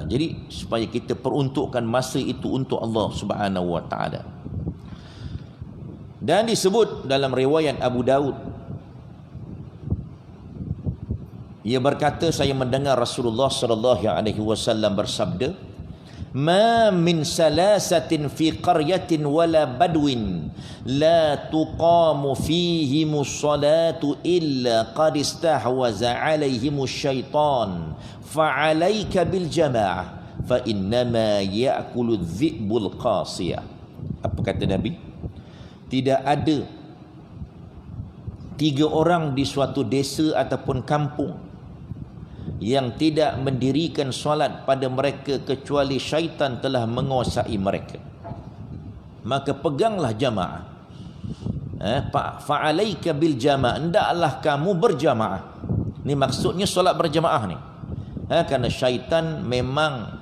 Jadi supaya kita peruntukkan masa itu untuk Allah Subhanahu wa Ta'ala. Dan disebut dalam riwayat Abu Daud, ia berkata, saya mendengar Rasulullah sallallahu alaihi wasallam bersabda, ma min salasatin fi qaryatin wala badwin la tuqamu fihimus salatu illa qad istahwaza alaihimus syaitan fa'alaika bil jamaah fa innama ya'kulu dhi'bul qasiyah. Apa kata Nabi? Tidak ada 3 orang di suatu desa ataupun kampung yang tidak mendirikan solat pada mereka kecuali syaitan telah menguasai mereka. maka peganglah jamaah. Fa'alaika bil jamaah, hendaklah kamu berjamaah. Ni maksudnya solat berjamaah ni. Kerana syaitan memang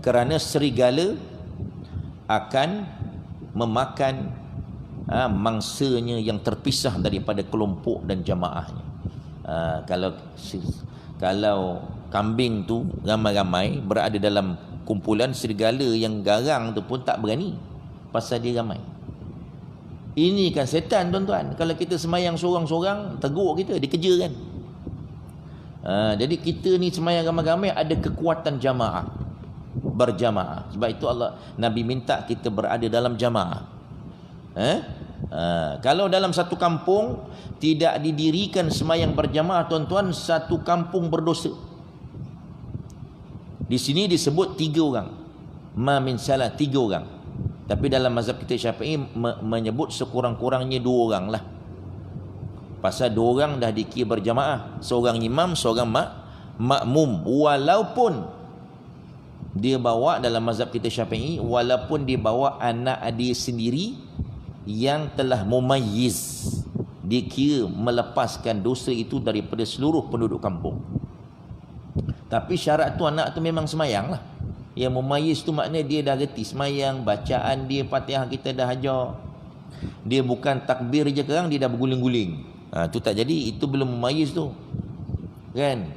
kerana serigala akan memakan mangsanya yang terpisah daripada kelompok dan jamaahnya. Kalau kambing tu ramai-ramai berada dalam kumpulan, serigala yang garang tu pun tak berani pasal dia ramai. Ini kan setan, tuan-tuan. Kalau kita semayang seorang-seorang, tegur kita, dia kejar kan. Jadi kita ni semayang ramai-ramai ada kekuatan jamaah, berjamaah. Sebab itu Nabi minta kita berada dalam jamaah. Kalau dalam satu kampung tidak didirikan semayang berjamaah, tuan-tuan, satu kampung berdosa. Di sini disebut 3 orang. Ma min salah, 3 orang. Tapi dalam mazhab kita Syafi'i menyebut sekurang-kurangnya 2 orang lah. Pasal 2 orang dah dikira berjamaah. Seorang imam, seorang makmum. Walaupun dia bawa, dalam mazhab kita Syafi'i, walaupun dia bawa anak dia sendiri yang telah mumayyiz, dikira melepaskan dosa itu daripada seluruh penduduk kampung. Tapi syarat tu anak tu memang semayang lah. Yang mumayyiz tu maknanya dia dah reti semayang, bacaan dia Fatihah kita dah ajar. Dia bukan takbir je kerang, dia dah berguling-guling. Tu tak jadi, itu belum mumayyiz tu. Kan?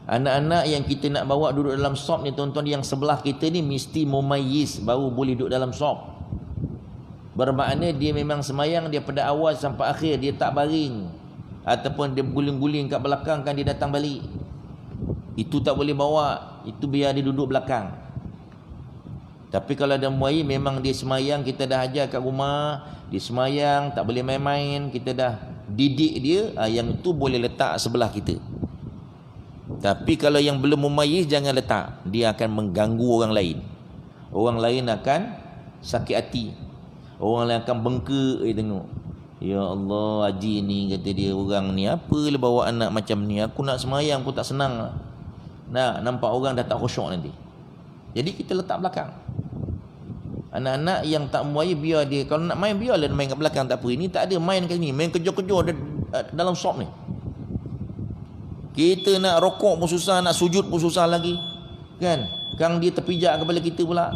Anak-anak yang kita nak bawa duduk dalam sop ni, tuan-tuan, yang sebelah kita ni mesti mumayyiz baru boleh duduk dalam sop. Bermakna dia memang semayang, dia pada awal sampai akhir dia tak baring, ataupun dia berguling-guling kat belakang, kan dia datang balik. Itu tak boleh bawa, itu biar dia duduk belakang. Tapi kalau ada muayyi, memang dia semayang, kita dah ajar kat rumah, dia semayang, tak boleh main-main, kita dah didik dia, yang tu boleh letak sebelah kita. Tapi kalau yang belum mumayyiz, jangan letak, dia akan mengganggu orang lain. Orang lain akan sakit hati, orang lain akan bengkak. Tengok, ya Allah, haji ni, kata dia, orang ni apalah bawa anak macam ni, aku nak semayang pun tak senang lah. Nampak orang dah tak khusyuk nanti. Jadi kita letak belakang. Anak-anak yang tak muayyiz, biar dia, kalau nak main, biarlah dia main kat belakang, tak apa. Ini tak ada main kat sini, main kejar-kejar dalam sop ni. Kita nak rokok pun susah, nak sujud pun susah lagi, kan? Kang dia terpijak kepala kita pula.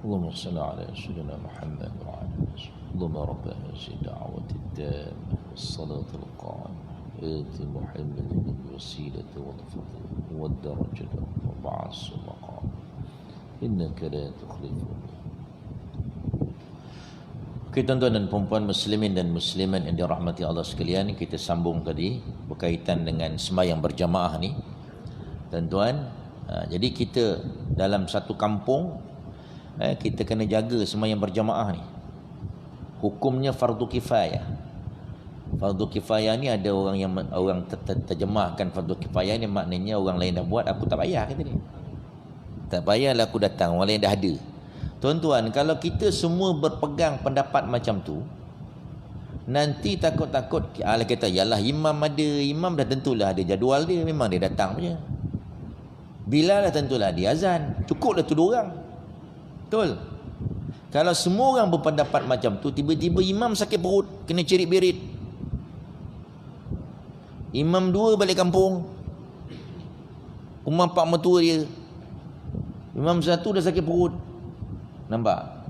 اللهم صل على سيدنا محمد وعلى آله اللهم رب هذه الدعوة التامة والصلاة القائمة آت محمد الوسيلة والفضل والدرجة وبعث المقام إنك لا تخلف. Okey, tuan-tuan dan puan-puan muslimin dan muslimat yang dirahmati Allah sekalian, kita sambung tadi berkaitan dengan sembahyang berjamaah ni. Tuan-tuan, jadi kita dalam satu kampung, kita kena jaga sembahyang berjamaah ni. Hukumnya fardu kifayah. Fardu kifayah ni ada orang yang terjemahkan fardu kifayah ni maknanya orang lain dah buat, aku tak payah, kata dia. Tak payahlah aku datang, orang lain dah ada. Tuan-tuan, kalau kita semua berpegang pendapat macam tu, nanti takut-takut kata, yalah imam ada, imam dah tentulah ada jadual dia, memang dia datang punya. Bila dah tentulah dia azan, cukuplah tu 2 orang. Betul. Kalau semua orang berpendapat macam tu, tiba-tiba imam sakit perut, kena cerit berit. Imam 2 balik kampung, rumah pak mertua dia. Imam 1 dah sakit perut. Nampak?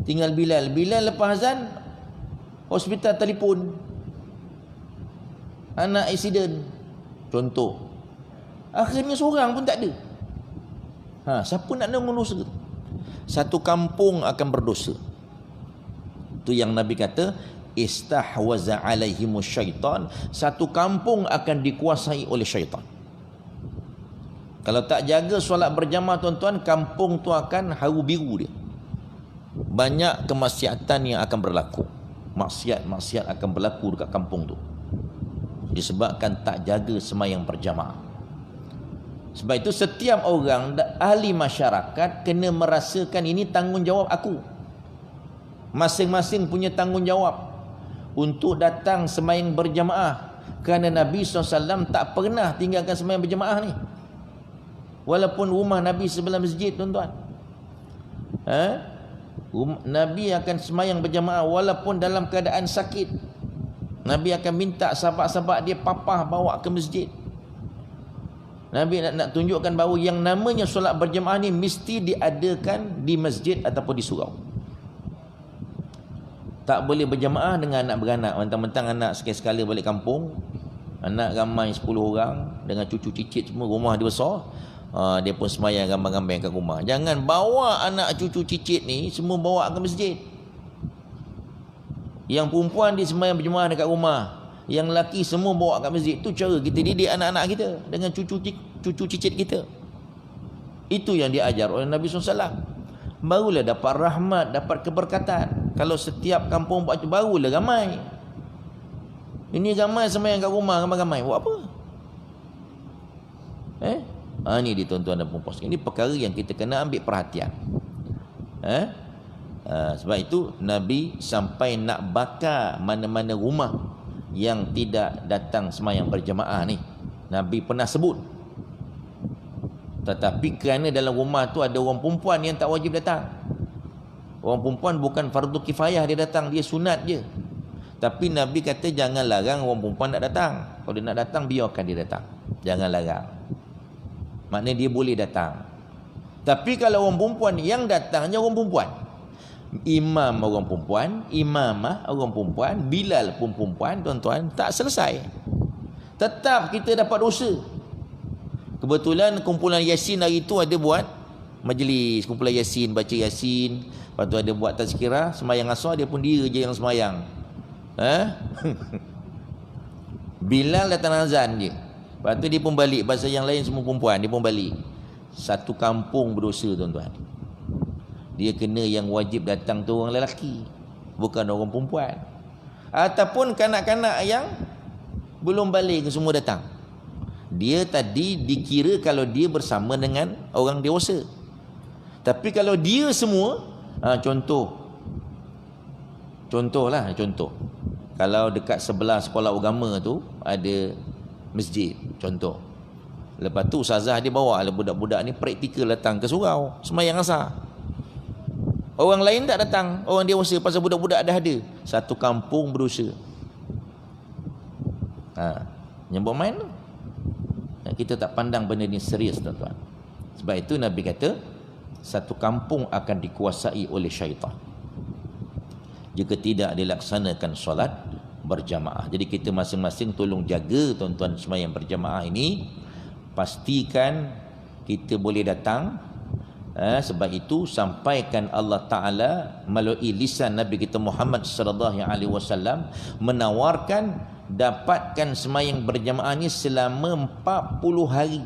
Tinggal Bilal. Bilal lepas azan, hospital telefon, anak aksiden, contoh. Akhirnya seorang pun tak ada. Siapa nak dosa? Satu kampung akan berdosa. Itu yang Nabi kata, istahwaza alaihimus syaitan. Satu kampung akan dikuasai oleh syaitan. Kalau tak jaga solat berjamaah, tuan-tuan, kampung tu akan haru biru dia. Banyak kemaksiatan yang akan berlaku. Maksiat akan berlaku dekat kampung tu, disebabkan tak jaga sembahyang berjamaah. Sebab itu setiap orang ahli masyarakat kena merasakan ini tanggungjawab aku. Masing-masing punya tanggungjawab untuk datang sembahyang berjamaah. Kerana Nabi SAW tak pernah tinggalkan sembahyang berjamaah ni. Walaupun rumah Nabi sebelah masjid, tuan-tuan. Nabi akan sembahyang berjamaah walaupun dalam keadaan sakit. Nabi akan minta sahabat-sahabat dia papah bawa ke masjid. Nabi nak tunjukkan bahawa yang namanya solat berjamaah ni mesti diadakan di masjid ataupun di surau. Tak boleh berjamaah dengan anak beranak. Mentang-mentang anak sekali-sekala balik kampung, anak ramai 10 orang dengan cucu cicit semua, rumah dia besar, dia pun sembahyang gambar-gambar kat rumah. Jangan bawa anak cucu cicit ni semua bawa ke masjid. Yang perempuan dia sembahyang berjamaah dekat rumah, yang lelaki semua bawa kat masjid. Itu cara kita didik anak-anak kita dengan cucu cicit kita. Itu yang diajar oleh Nabi SAW. Barulah dapat rahmat, dapat keberkatan. Kalau setiap kampung buat itu, barulah ramai. Ini ramai sembahyang kat rumah, ramai-ramai. Buat apa? Ini dia, tuan-tuan dan puan-puan. Ini perkara yang kita kena ambil perhatian. Sebab itu Nabi sampai nak bakar mana-mana rumah yang tidak datang sembahyang berjamaah ni, Nabi pernah sebut. Tetapi kerana dalam rumah tu ada orang perempuan yang tak wajib datang. Orang perempuan bukan fardu kifayah dia datang, dia sunat je. Tapi Nabi kata jangan larang orang perempuan nak datang. Kalau dia nak datang, biarkan dia datang, jangan larang. Maknanya dia boleh datang. Tapi kalau orang perempuan yang datangnya orang perempuan, imam orang perempuan, imamah orang perempuan, Bilal pun perempuan, tuan-tuan, tak selesai. Tetap kita dapat dosa. Kebetulan kumpulan Yasin hari tu ada buat majlis kumpulan Yasin, baca Yasin. Lepas tu ada buat tazkirah, sembahyang asar, dia pun dia je yang sembahyang. Bilal datang azan je. Lepas tu dia pun balik, bahasa yang lain semua perempuan, dia pun balik. Satu kampung berdosa, tuan-tuan. Dia kena yang wajib datang tu orang lelaki, bukan orang perempuan. Ataupun kanak-kanak yang belum balik semua datang. Dia tadi dikira kalau dia bersama dengan orang dewasa. Tapi kalau dia semua, contohlah. Kalau dekat sebelah sekolah agama tu ada masjid, contoh. Lepas tu ustazah dia bawa lah budak-budak ni praktikal datang ke surau sembahyang asar. Orang lain tak datang, orang dewasa, pasal budak-budak dah ada. Satu kampung berusaha. Nyambut main tu. Kita tak pandang benda ni serius, tuan-tuan. Sebab itu Nabi kata, satu kampung akan dikuasai oleh syaitan jika tidak dilaksanakan solat berjamaah. Jadi kita masing-masing tolong jaga, tuan-tuan, sembahyang berjamaah ini. Pastikan kita boleh datang. Sebab itu sampaikan Allah Ta'ala melalui lisan Nabi kita Muhammad sallallahu alaihi wasallam menawarkan dapatkan sembahyang berjamaah ni selama 40 hari,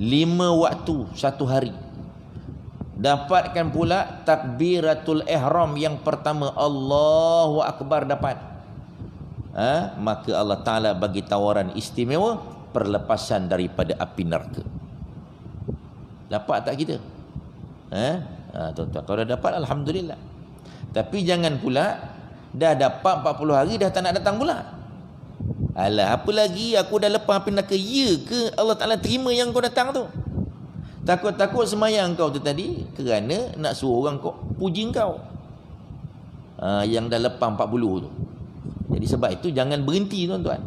5 waktu satu hari. Dapatkan pula takbiratul ihram yang pertama, Allahu Akbar dapat. Maka Allah Ta'ala bagi tawaran istimewa, perlepasan daripada api neraka. Dapat tak kita? Tuan-tuan, kalau dah dapat alhamdulillah. Tapi jangan pula dah dapat 40 hari dah tak nak datang pula. Alah, apa lagi aku dah lepas api neraka. Ya ke Allah Ta'ala terima yang kau datang tu? Takut-takut sembahyang kau tu tadi kerana nak suruh orang kau puji kau. Yang dah lepas 40 tu. Jadi sebab itu jangan berhenti, tuan-tuan.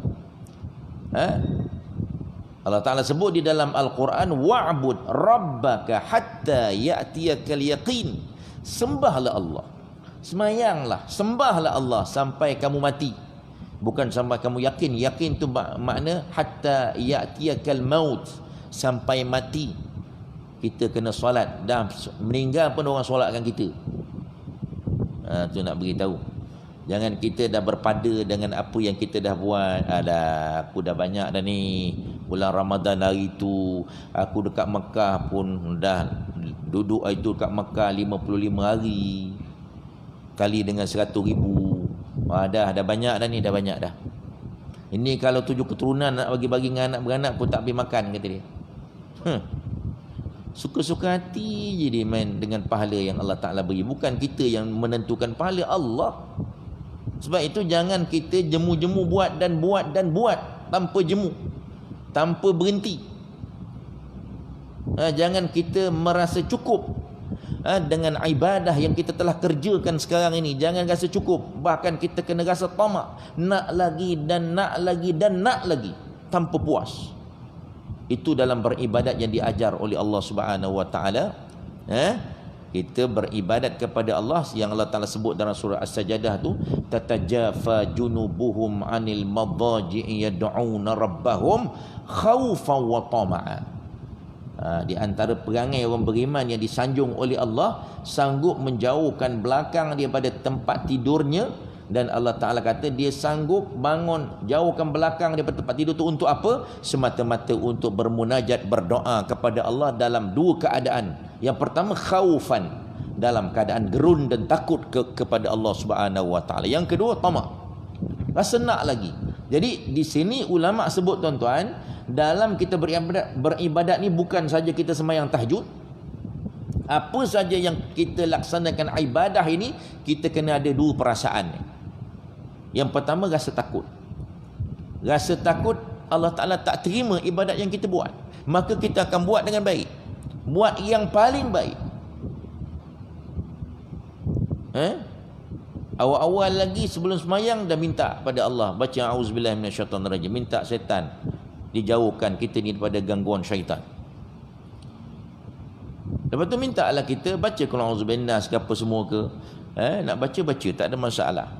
Allah Ta'ala sebut di dalam Al-Quran, wa'bud rabbaka hatta ya'tiyakal yaqin. Sembahlah Allah, semayanglah, sembahlah Allah sampai kamu mati. Bukan sampai kamu yakin. Yakin tu makna hatta ya'tiyakal maut, sampai mati. Kita kena solat, dah meninggal pun orang solatkan kita. Tu nak beritahu. Jangan kita dah berpada dengan apa yang kita dah buat. Aku dah banyak dah ni. Bulan Ramadan hari tu aku dekat Mekah pun dah duduk itu dekat Mekah 55 hari. Kali dengan 100,000. Dah banyak dah ni, dah banyak dah. Ini kalau 7 keturunan nak bagi-bagi dengan anak beranak pun tak habis makan, kata dia. Suka-suka hati je dia main dengan pahala yang Allah Ta'ala beri. Bukan kita yang menentukan pahala, Allah. Sebab itu jangan kita jemu-jemu buat tanpa jemu, tanpa berhenti. Jangan kita merasa cukup dengan ibadah yang kita telah kerjakan sekarang ini. Jangan rasa cukup. Bahkan kita kena rasa tamak, nak lagi dan nak lagi dan nak lagi, tanpa puas. Itu dalam beribadat yang diajar oleh Allah Subhanahu Wa Taala. Kita beribadat kepada Allah yang Allah Ta'ala sebut dalam surah As-Sajdah tu, tatajafa junubuhum anil madaji'i yad'una rabbahum khaufan wa tama'a. Di antara perangai orang beriman yang disanjung oleh Allah, sanggup menjauhkan belakang daripada tempat tidurnya. Dan Allah Ta'ala kata dia sanggup bangun, jauhkan belakang daripada tempat tidur tu untuk apa? Semata-mata untuk bermunajat, berdoa kepada Allah dalam dua keadaan. Yang pertama khaufan, dalam keadaan gerun dan takut kepada Allah Subhanahu Wa Ta'ala. Yang kedua tamak, rasa nak lagi. Jadi di sini ulama sebut, tuan-tuan, dalam kita beribadat ni bukan saja kita sembahyang tahajud. Apa saja yang kita laksanakan ibadah ini, kita kena ada dua perasaan. Yang pertama rasa takut. Rasa takut Allah Ta'ala tak terima ibadat yang kita buat, maka kita akan buat dengan baik, buat yang paling baik. Awal-awal lagi sebelum semayang dah minta pada Allah, baca auzubillahi minasyaitonirrajim, minta syaitan dijauhkan kita ni daripada gangguan syaitan. Lepas tu minta lah kita baca qul a'udzu binnas ke apa semua ke. Nak baca tak ada masalah.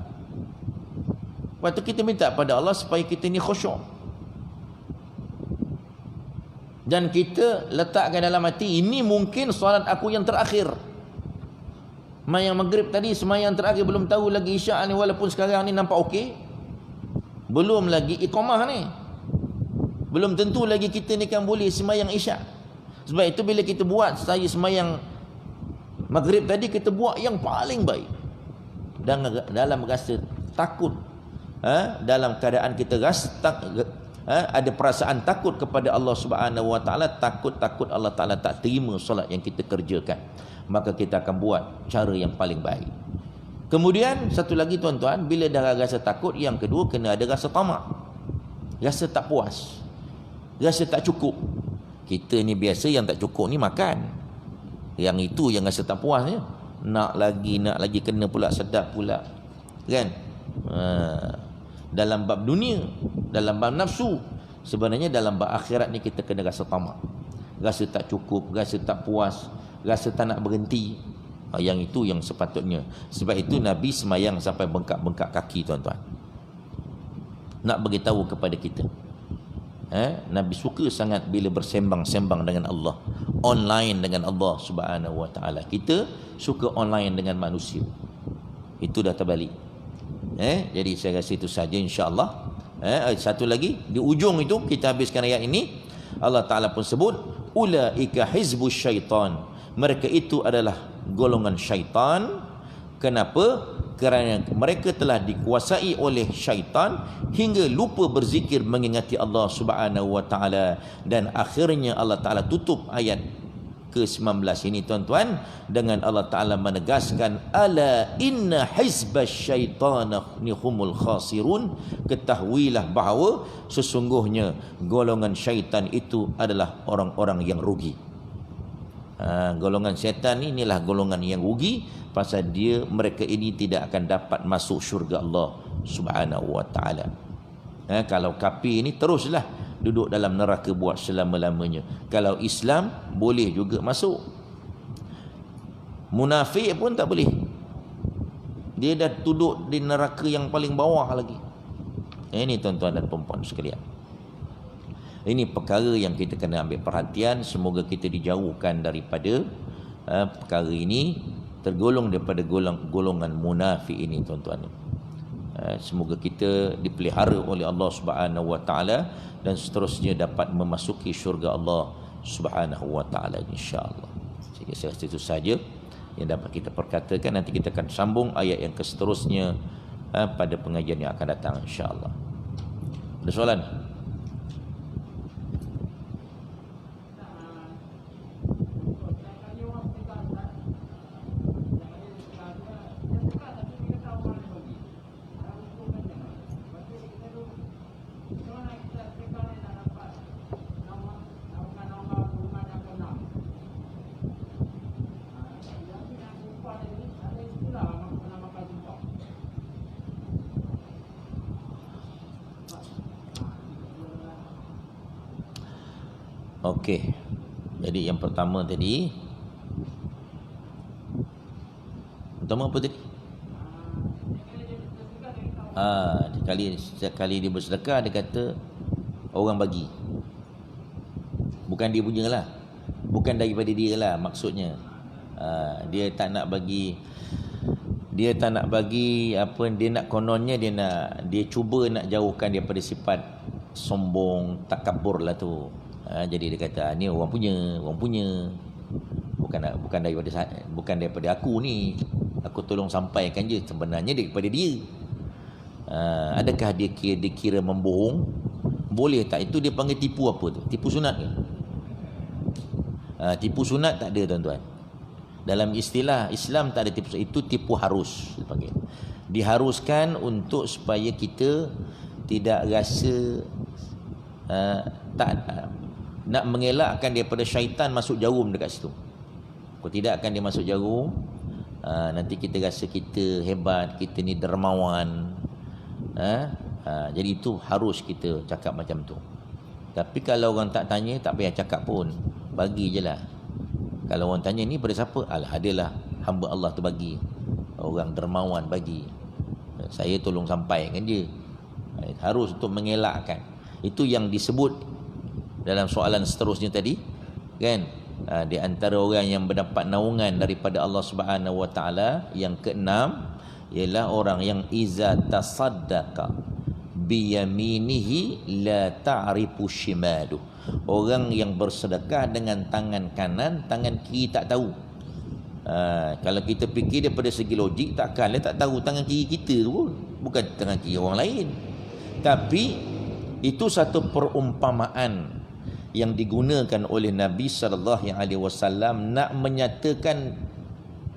Lepas tu kita minta pada Allah supaya kita ni khusyuk. Dan kita letakkan dalam hati, ini mungkin solat aku yang terakhir. Semayang maghrib tadi, semayang terakhir, belum tahu lagi isyak ni, walaupun sekarang ni nampak okey. Belum lagi iqamah ni. Belum tentu lagi kita ni kan boleh semayang isyak. Sebab itu bila kita buat, saya semayang maghrib tadi, kita buat yang paling baik. Dan dalam rasa takut, dalam keadaan kita ada perasaan takut kepada Allah Subhanahu Wa Taala, takut Allah Taala tak terima solat yang kita kerjakan, maka kita akan buat cara yang paling baik. Kemudian satu lagi tuan-tuan, bila dah rasa takut, yang kedua kena ada rasa tamak, rasa tak puas, rasa tak cukup. Kita ni biasa yang tak cukup ni makan, yang itu yang rasa tak puasnya, nak lagi kena pula, sedap pula kan. Dalam bab dunia, dalam bab nafsu, sebenarnya dalam bab akhirat ni kita kena rasa tamak, rasa tak cukup, rasa tak puas, rasa tak nak berhenti. Yang itu yang sepatutnya. Sebab itu Nabi semayang sampai bengkak-bengkak kaki tuan-tuan, nak beritahu kepada kita. Nabi suka sangat bila bersembang-sembang dengan Allah, online dengan Allah Subhanahu Wa Taala. Kita suka online dengan manusia, itu dah terbalik. Jadi saya rasa itu saja insya-Allah. Satu lagi di ujung itu kita habiskan ayat ini, Allah Taala pun sebut ulaika hizbus syaitan, mereka itu adalah golongan syaitan. Kenapa? Kerana mereka telah dikuasai oleh syaitan hingga lupa berzikir mengingati Allah Subhanahu Wa Taala. Dan akhirnya Allah Taala tutup ayat ke-19 ini tuan-tuan dengan Allah Taala menegaskan ala inna hizbasyaitani humul khasirun, ketahuilah bahawa sesungguhnya golongan syaitan itu adalah orang-orang yang rugi. Golongan syaitan inilah golongan yang rugi, pasal mereka ini tidak akan dapat masuk syurga Allah Subhanahu Wa Taala. Kalau kafir ini teruslah duduk dalam neraka buat selama-lamanya. Kalau Islam boleh juga masuk, munafik pun tak boleh, dia dah duduk di neraka yang paling bawah lagi. Ini tuan-tuan dan puan-puan sekalian, ini perkara yang kita kena ambil perhatian. Semoga kita dijauhkan daripada perkara ini, tergolong daripada golongan munafik ini tuan-tuan. Semoga kita dipelihara oleh Allah Subhanahu Wa Taala dan seterusnya dapat memasuki syurga Allah Subhanahu Wa Taala insya-Allah. Saya rasa itu saja yang dapat kita perkatakan. Nanti kita akan sambung ayat yang seterusnya pada pengajian yang akan datang insya-Allah. Ada soalan? Okey. Jadi yang pertama tadi, pertama apa tadi? Sekali dia bersedekah, dia kata orang bagi, bukan dia punya lah, bukan daripada dia lah maksudnya. Dia tak nak bagi apa, dia nak, kononnya dia cuba nak jauhkan daripada sifat sombong, takabur lah tu. Jadi dia kata ni orang punya, bukan daripada aku ni, aku tolong sampaikan je, sebenarnya daripada dia. Adakah dia kira membohong? Boleh tak? Itu dia panggil tipu apa tu? Tipu sunat ke? Tipu sunat tak ada tuan-tuan. Dalam istilah Islam tak ada tipu sunat, itu tipu harus dipanggil. Diharuskan untuk supaya kita tidak rasa nak mengelakkan daripada syaitan masuk jarum dekat situ. Kalau tidak akan dia masuk jarum, nanti kita rasa kita hebat, kita ni dermawan. Jadi itu harus kita cakap macam tu. Tapi kalau orang tak tanya, tak payah cakap pun, bagi je lah. Kalau orang tanya ni pada siapa? Adalah hamba Allah tu bagi, orang dermawan bagi, saya tolong sampaikan je. Harus untuk mengelakkan. Itu yang disebut dalam soalan seterusnya tadi kan, di antara orang yang mendapat naungan daripada Allah Subhanahu Wa Taala, yang keenam ialah orang yang iza tasaddaqa biyaminihi la ta'rifu shimalu, orang yang bersedekah dengan tangan kanan, tangan kiri tak tahu. Kalau kita fikir daripada segi logik, takkanlah tak tahu tangan kiri kita tu pun, bukan tangan kiri orang lain. Tapi Itu satu perumpamaan yang digunakan oleh Nabi SAW nak menyatakan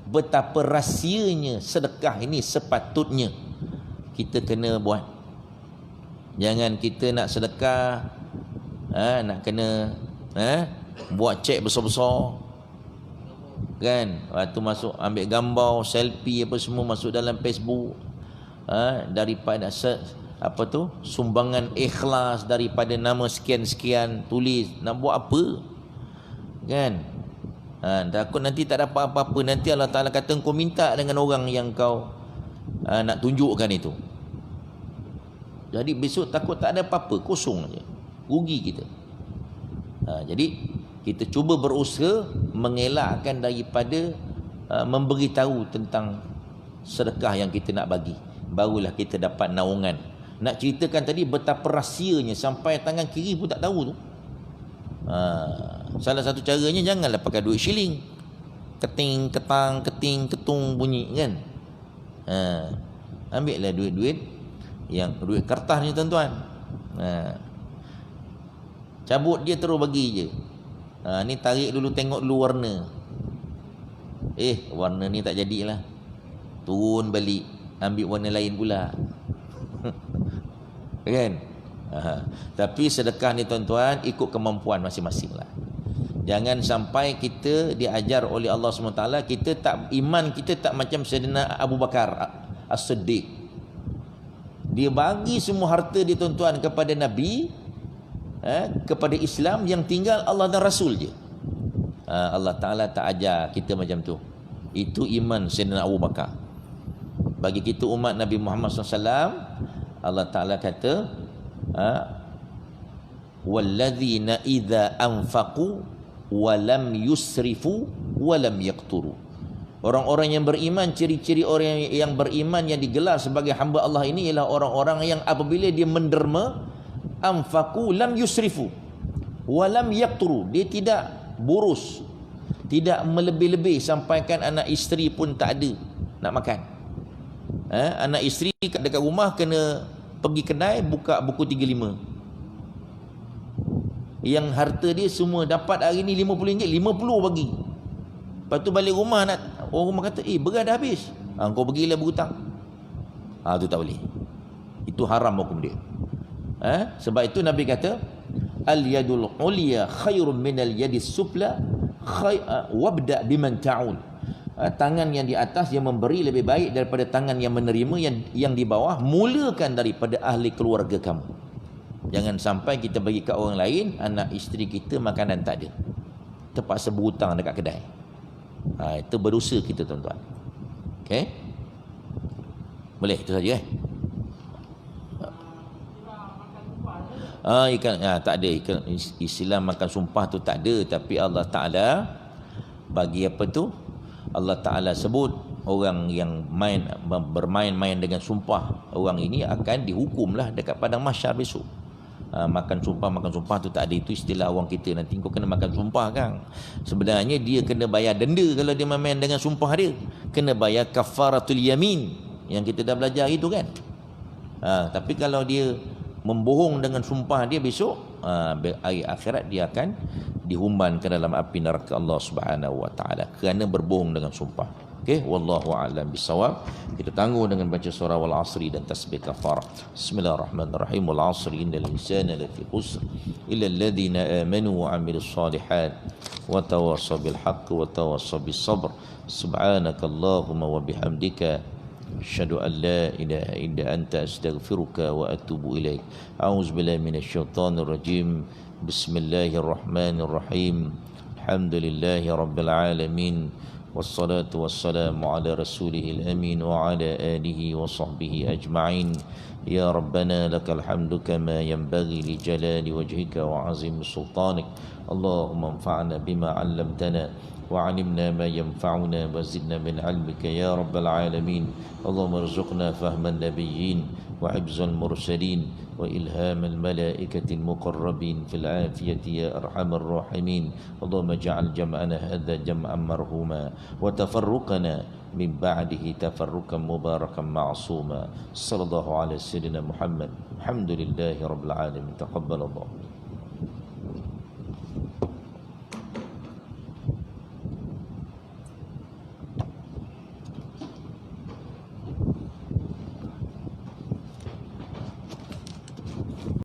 betapa rahsianya sedekah ini sepatutnya kita kena buat. Jangan kita nak sedekah nak kena buat cek besar-besar kan, waktu masuk ambil gambar selfie apa semua masuk dalam Facebook, daripada sumbangan ikhlas daripada nama sekian-sekian, tulis nak buat apa kan. Takut nanti tak dapat apa-apa, nanti Allah Ta'ala kata kau minta dengan orang yang kau nak tunjukkan itu. Jadi besok takut tak ada apa-apa, kosong je, rugi kita. Jadi kita cuba berusaha mengelakkan daripada memberitahu tentang sedekah yang kita nak bagi, barulah kita dapat naungan. Nak ceritakan tadi betapa rahsianya sampai tangan kiri pun tak tahu tu. Salah satu caranya janganlah pakai duit shilling, keting ketang keting ketung bunyi kan. Ambillah duit-duit yang duit kertas ni tuan-tuan. Cabut dia terus bagi je. Ni tarik dulu, tengok dulu warna. Warna ni tak jadilah. Turun balik, ambil warna lain pula. Kan? Tapi sedekah ni tuan-tuan ikut kemampuan masing-masing lah. Jangan sampai kita diajar oleh Allah SWT, iman kita tak macam Sayyidina Abu Bakar As-Siddiq. Dia bagi semua harta dia tuan-tuan kepada Nabi, kepada Islam, yang tinggal Allah dan Rasul je. Allah Ta'ala tak ajar kita macam tu. Itu iman Sayyidina Abu Bakar. Bagi kita umat Nabi Muhammad SAW, Allah Ta'ala kata walladzina idza anfaqu wa lam yusrifu wa lam yaqturu. Orang-orang yang beriman, ciri-ciri orang yang beriman yang digelar sebagai hamba Allah ini ialah orang-orang yang apabila dia menderma, anfaqu lam yusrifu wa lam yaqturu, dia tidak boros, tidak melebih-lebih sampaikan anak isteri pun tak ada nak makan. Anak isteri dekat rumah kena pergi kedai buka buku 35. Yang harta dia semua dapat hari ni RM50, 50 bagi. Lepas tu balik rumah orang rumah kata, beras dah habis. Kau pergilah berhutang. Tu tak boleh. Itu haram hukum dia. Sebab itu Nabi kata, al-yadul ulya khairun minal yadis sufla wabda biman ta'ul. Tangan yang di atas yang memberi lebih baik daripada tangan yang menerima, yang di bawah mulakan daripada ahli keluarga kamu. Jangan sampai kita bagi kat orang lain, anak isteri kita makanan tak ada, terpaksa berhutang dekat kedai. Itu berdosa kita tuan-tuan. Okey, boleh itu saja tak ada istilah makan sumpah tu tak ada. Tapi Allah Ta'ala bagi apa tu, Allah Ta'ala sebut orang yang bermain-main dengan sumpah, orang ini akan dihukumlah dekat padang mahsyar besok. Makan sumpah tu tak ada. Itu istilah orang kita, nanti kau kena makan sumpah kan. Sebenarnya dia kena bayar denda kalau dia main dengan sumpah dia. Kena bayar kafaratul yamin yang kita dah belajar itu kan. Tapi kalau dia membohong dengan sumpah dia besok, hari akhirat dia akan dihumban ke dalam api neraka Allah Subhanahu wa taala kerana berbohong dengan sumpah. Okey, wallahu a'lam bisawab. Kita tangguh dengan baca surah wal asri dan tasbih kafarah. Bismillahirrahmanirrahim. Wal asri innal insana lafi khusr illa alladhina amanu wa 'amilus solihat wa tawassaw bil haqqi wa tawassaw bis sabr. Subhanakallahumma wa bihamdika asyhadu an la ilaha illa anta astaghfiruka wa atubu ilaik. A'udzubillahi minasyaitonir rajim. Bismillahirrahmanirrahim. Alhamdulillahi rabbil alamin. Wassalatu wassalamu ala rasulihil amin wa ala alihi wa sahbihi ajma'in. Ya Rabbana lakal hamdu kama yanbaghi li jalali wajhika wa azim sultanik. Allahumma anfa'na bima 'allamtana وعلمنا ما ينفعنا وزدنا من علمك يا رب العالمين. اللهم ارزقنا فهم النبيين وحفظ المرسلين وإلهام الملائكة المقربين في العافية يا أرحم الراحمين. اللهم اجعل جمعنا هذا جمعا مرحوما وتفرقنا من بعده تفرقا مباركا معصوما. صلى الله على سيدنا محمد. الحمد لله رب العالمين. تقبل الله.